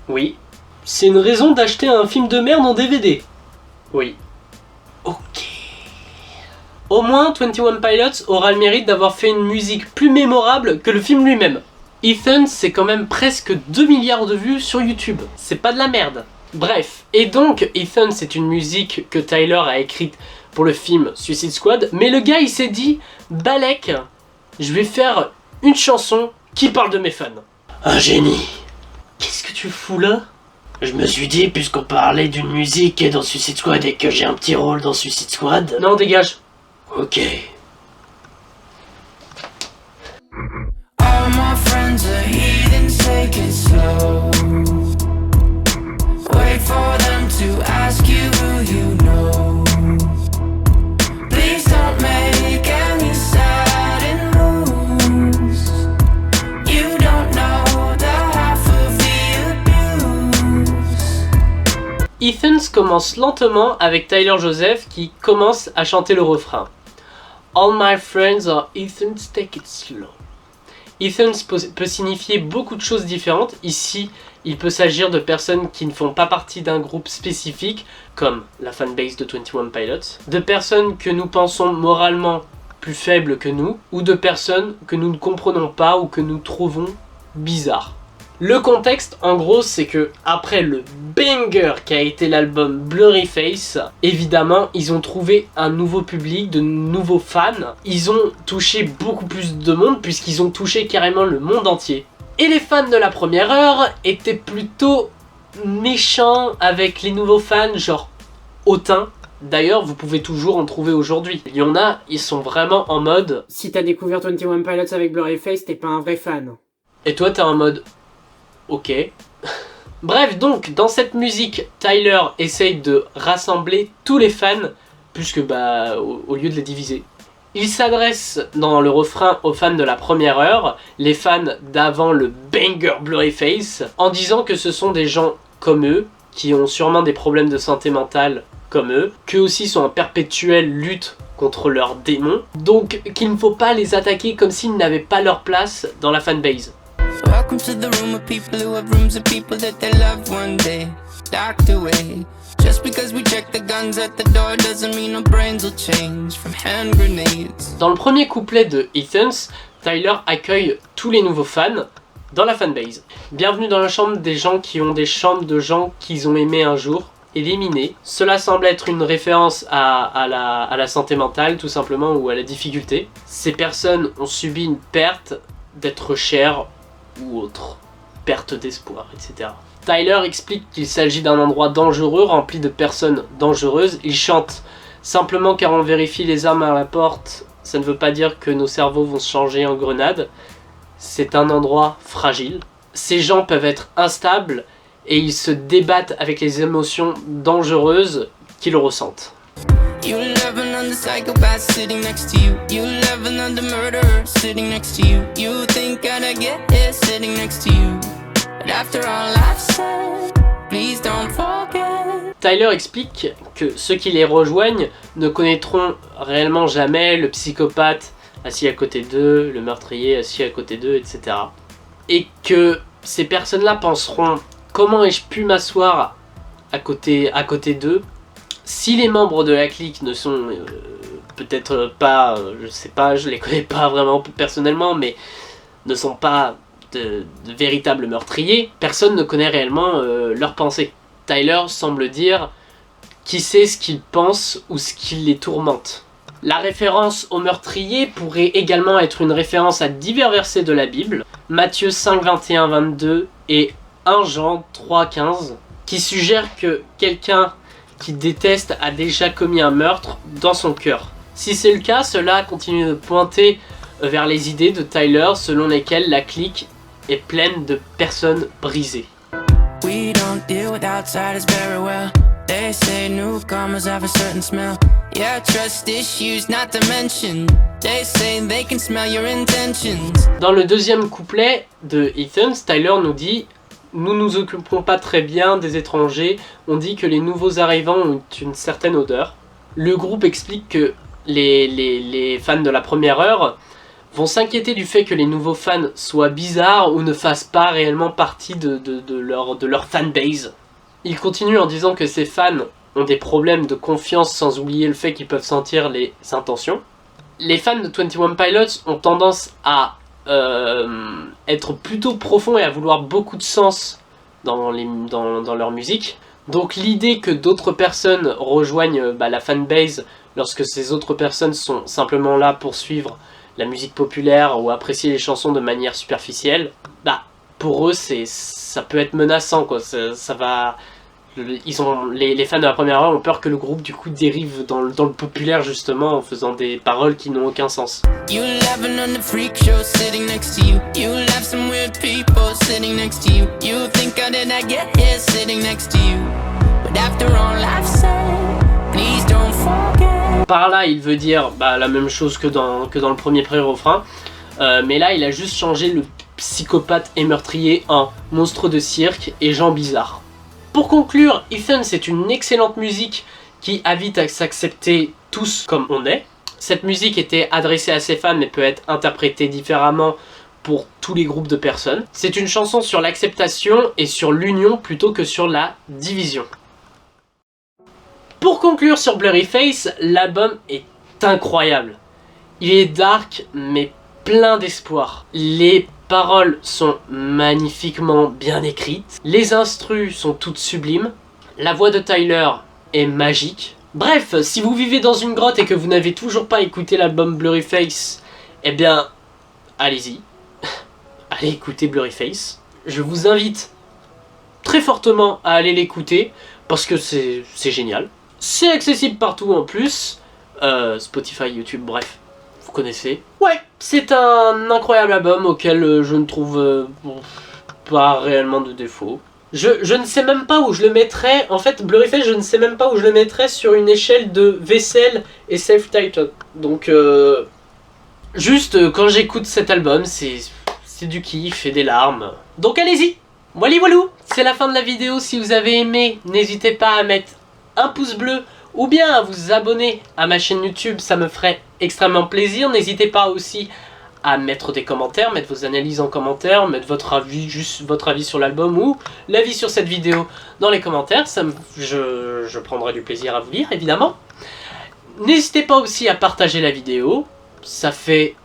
Oui. C'est une raison d'acheter un film de merde en DVD? Oui. Ok. Au moins, 21 Pilots aura le mérite d'avoir fait une musique plus mémorable que le film lui-même. Ethan, c'est quand même presque 2 milliards de vues sur YouTube. C'est pas de la merde. Bref. Et donc, Ethan, c'est une musique que Tyler a écrite pour le film Suicide Squad. Mais le gars, il s'est dit, Balek, je vais faire une chanson qui parle de mes fans. Un génie. Qu'est-ce que tu fous là? Je me suis dit, puisqu'on parlait d'une musique qui est dans Suicide Squad et que j'ai un petit rôle dans Suicide Squad... Non, dégage. Ok. All my friends are heathens, take it slow. Wait for them to ask you who you know. Please don't make any sudden moves. You don't know the half of the abuse. Ethan commence lentement avec Tyler Joseph qui commence à chanter le refrain. All my friends are Ethan, take it slow. Ethan peut signifier beaucoup de choses différentes. Ici, il peut s'agir de personnes qui ne font pas partie d'un groupe spécifique, comme la fanbase de 21 Pilots, de personnes que nous pensons moralement plus faibles que nous, ou de personnes que nous ne comprenons pas ou que nous trouvons bizarres. Le contexte, en gros, c'est que après le banger qui a été l'album Blurryface, évidemment, ils ont trouvé un nouveau public, de nouveaux fans. Ils ont touché beaucoup plus de monde puisqu'ils ont touché carrément le monde entier. Et les fans de la première heure étaient plutôt méchants avec les nouveaux fans, genre hautains. D'ailleurs, vous pouvez toujours en trouver aujourd'hui. Il y en a, ils sont vraiment en mode... Si t'as découvert 21 Pilots avec Blurryface, t'es pas un vrai fan. Et toi, t'es en mode... Ok. Bref, donc, dans cette musique, Tyler essaye de rassembler tous les fans, plus que au lieu de les diviser. Il s'adresse dans le refrain aux fans de la première heure, les fans d'avant le banger Blurryface, en disant que ce sont des gens comme eux, qui ont sûrement des problèmes de santé mentale comme eux, qu'eux aussi sont en perpétuelle lutte contre leurs démons, donc qu'il ne faut pas les attaquer comme s'ils n'avaient pas leur place dans la fanbase. Welcome to the room of people who have rooms of people that they loved one day docked away. Just because we check the guns at the door doesn't mean our brains will change from hand grenades. Dans le premier couplet de Ethans, Tyler accueille tous les nouveaux fans dans la fanbase. Bienvenue dans la chambre des gens qui ont des chambres de gens qu'ils ont aimés un jour, éliminés. Cela semble être une référence à la santé mentale tout simplement, ou à la difficulté. Ces personnes ont subi une perte d'être chères ou autre, perte d'espoir, etc. Tyler explique qu'il s'agit d'un endroit dangereux rempli de personnes dangereuses. Il chante simplement car on vérifie les armes à la porte, ça ne veut pas dire que nos cerveaux vont se changer en grenades. C'est un endroit fragile. Ces gens peuvent être instables et ils se débattent avec les émotions dangereuses qu'ils ressentent. You love another psychopath sitting next to you. You love another murderer sitting next to you. You think I'd get here sitting next to you. But after all I've said, please don't forget. Tyler explique que ceux qui les rejoignent ne connaîtront réellement jamais le psychopathe assis à côté d'eux, le meurtrier assis à côté d'eux, etc. Et que ces personnes-là penseront « Comment ai-je pu m'asseoir à côté d'eux ?» Si les membres de la clique ne sont peut-être pas, je sais pas, je les connais pas vraiment personnellement, mais ne sont pas de véritables meurtriers, personne ne connaît réellement leurs pensées. Tyler semble dire qui sait ce qu'ils pensent ou ce qui les tourmente. La référence aux meurtriers pourrait également être une référence à divers versets de la Bible, Matthieu 5, 21, 22 et 1 Jean 3, 15, qui suggèrent que quelqu'un qui déteste a déjà commis un meurtre dans son cœur. Si c'est le cas, cela continue de pointer vers les idées de Tyler selon lesquelles la clique est pleine de personnes brisées. We don't deal with outsiders very well. They say newcomers have a certain smell. Yeah, trust issues not to mention. They say they can smell your intentions. Dans le deuxième couplet de Ethans, Tyler nous dit « Nous nous occupons pas très bien des étrangers, on dit que les nouveaux arrivants ont une certaine odeur. » Le groupe explique que les fans de la première heure vont s'inquiéter du fait que les nouveaux fans soient bizarres ou ne fassent pas réellement partie de leur fanbase. Il continue en disant que ces fans ont des problèmes de confiance sans oublier le fait qu'ils peuvent sentir les intentions. Les fans de 21 Pilots ont tendance à être plutôt profonds et à vouloir beaucoup de sens dans leur musique. Donc l'idée que d'autres personnes rejoignent la fanbase lorsque ces autres personnes sont simplement là pour suivre la musique populaire ou apprécier les chansons de manière superficielle, pour eux ça peut être menaçant quoi. Ça va, les fans de la première heure ont peur que le groupe du coup dérive dans le populaire justement en faisant des paroles qui n'ont aucun sens. You laughing on the freak show sitting next to you. You laugh some weird people sitting next to you. You think I did not get here sitting next to you. But after all I've said, please don't forget. Par là, il veut dire la même chose que dans le premier pré-refrain, mais là, il a juste changé le psychopathe et meurtrier en monstre de cirque et gens bizarres. Pour conclure, Ethan, c'est une excellente musique qui invite à s'accepter tous comme on est. Cette musique était adressée à ses fans, mais peut être interprétée différemment pour tous les groupes de personnes. C'est une chanson sur l'acceptation et sur l'union plutôt que sur la division. Pour conclure sur Blurryface, l'album est incroyable. Il est dark mais plein d'espoir. Les paroles sont magnifiquement bien écrites. Les instrus sont toutes sublimes. La voix de Tyler est magique. Bref, si vous vivez dans une grotte et que vous n'avez toujours pas écouté l'album Blurryface, eh bien, allez-y. Allez écouter Blurryface. Je vous invite très fortement à aller l'écouter parce que c'est génial. C'est accessible partout en plus, Spotify, YouTube, bref, vous connaissez. Ouais, c'est un incroyable album auquel je ne trouve pas réellement de défaut. Je ne sais même pas où je le mettrais. En fait, Blurryface, je ne sais même pas où je le mettrais sur une échelle de vaisselle et self-titled. Donc, juste quand j'écoute cet album, c'est du kiff et des larmes. Donc allez-y, wally walou. C'est la fin de la vidéo. Si vous avez aimé, n'hésitez pas à mettre un pouce bleu ou bien à vous abonner à ma chaîne YouTube, ça me ferait extrêmement plaisir. N'hésitez pas aussi à mettre des commentaires, mettre vos analyses en commentaire, mettre votre avis, juste votre avis sur l'album ou l'avis sur cette vidéo dans les commentaires. Je prendrai du plaisir à vous lire, évidemment. N'hésitez pas aussi à partager la vidéo, ça fait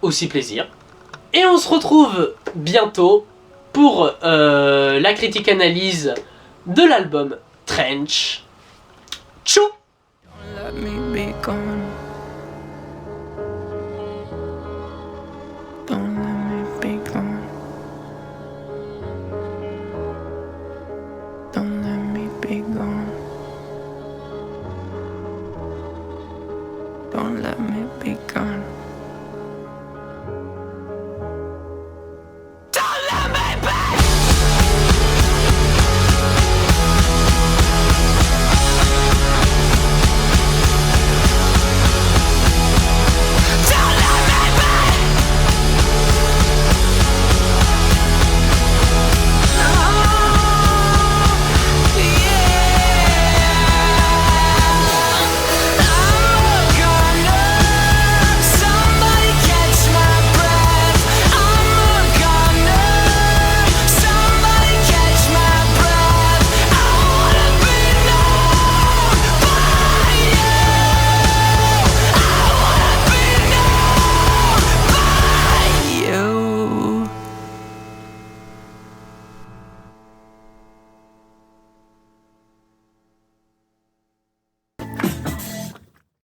aussi plaisir. Et on se retrouve bientôt pour la critique analyse de l'album Trench. Tchou! Let me be gone. Don't let me be gone. Don't let me be gone. Don't let me be gone.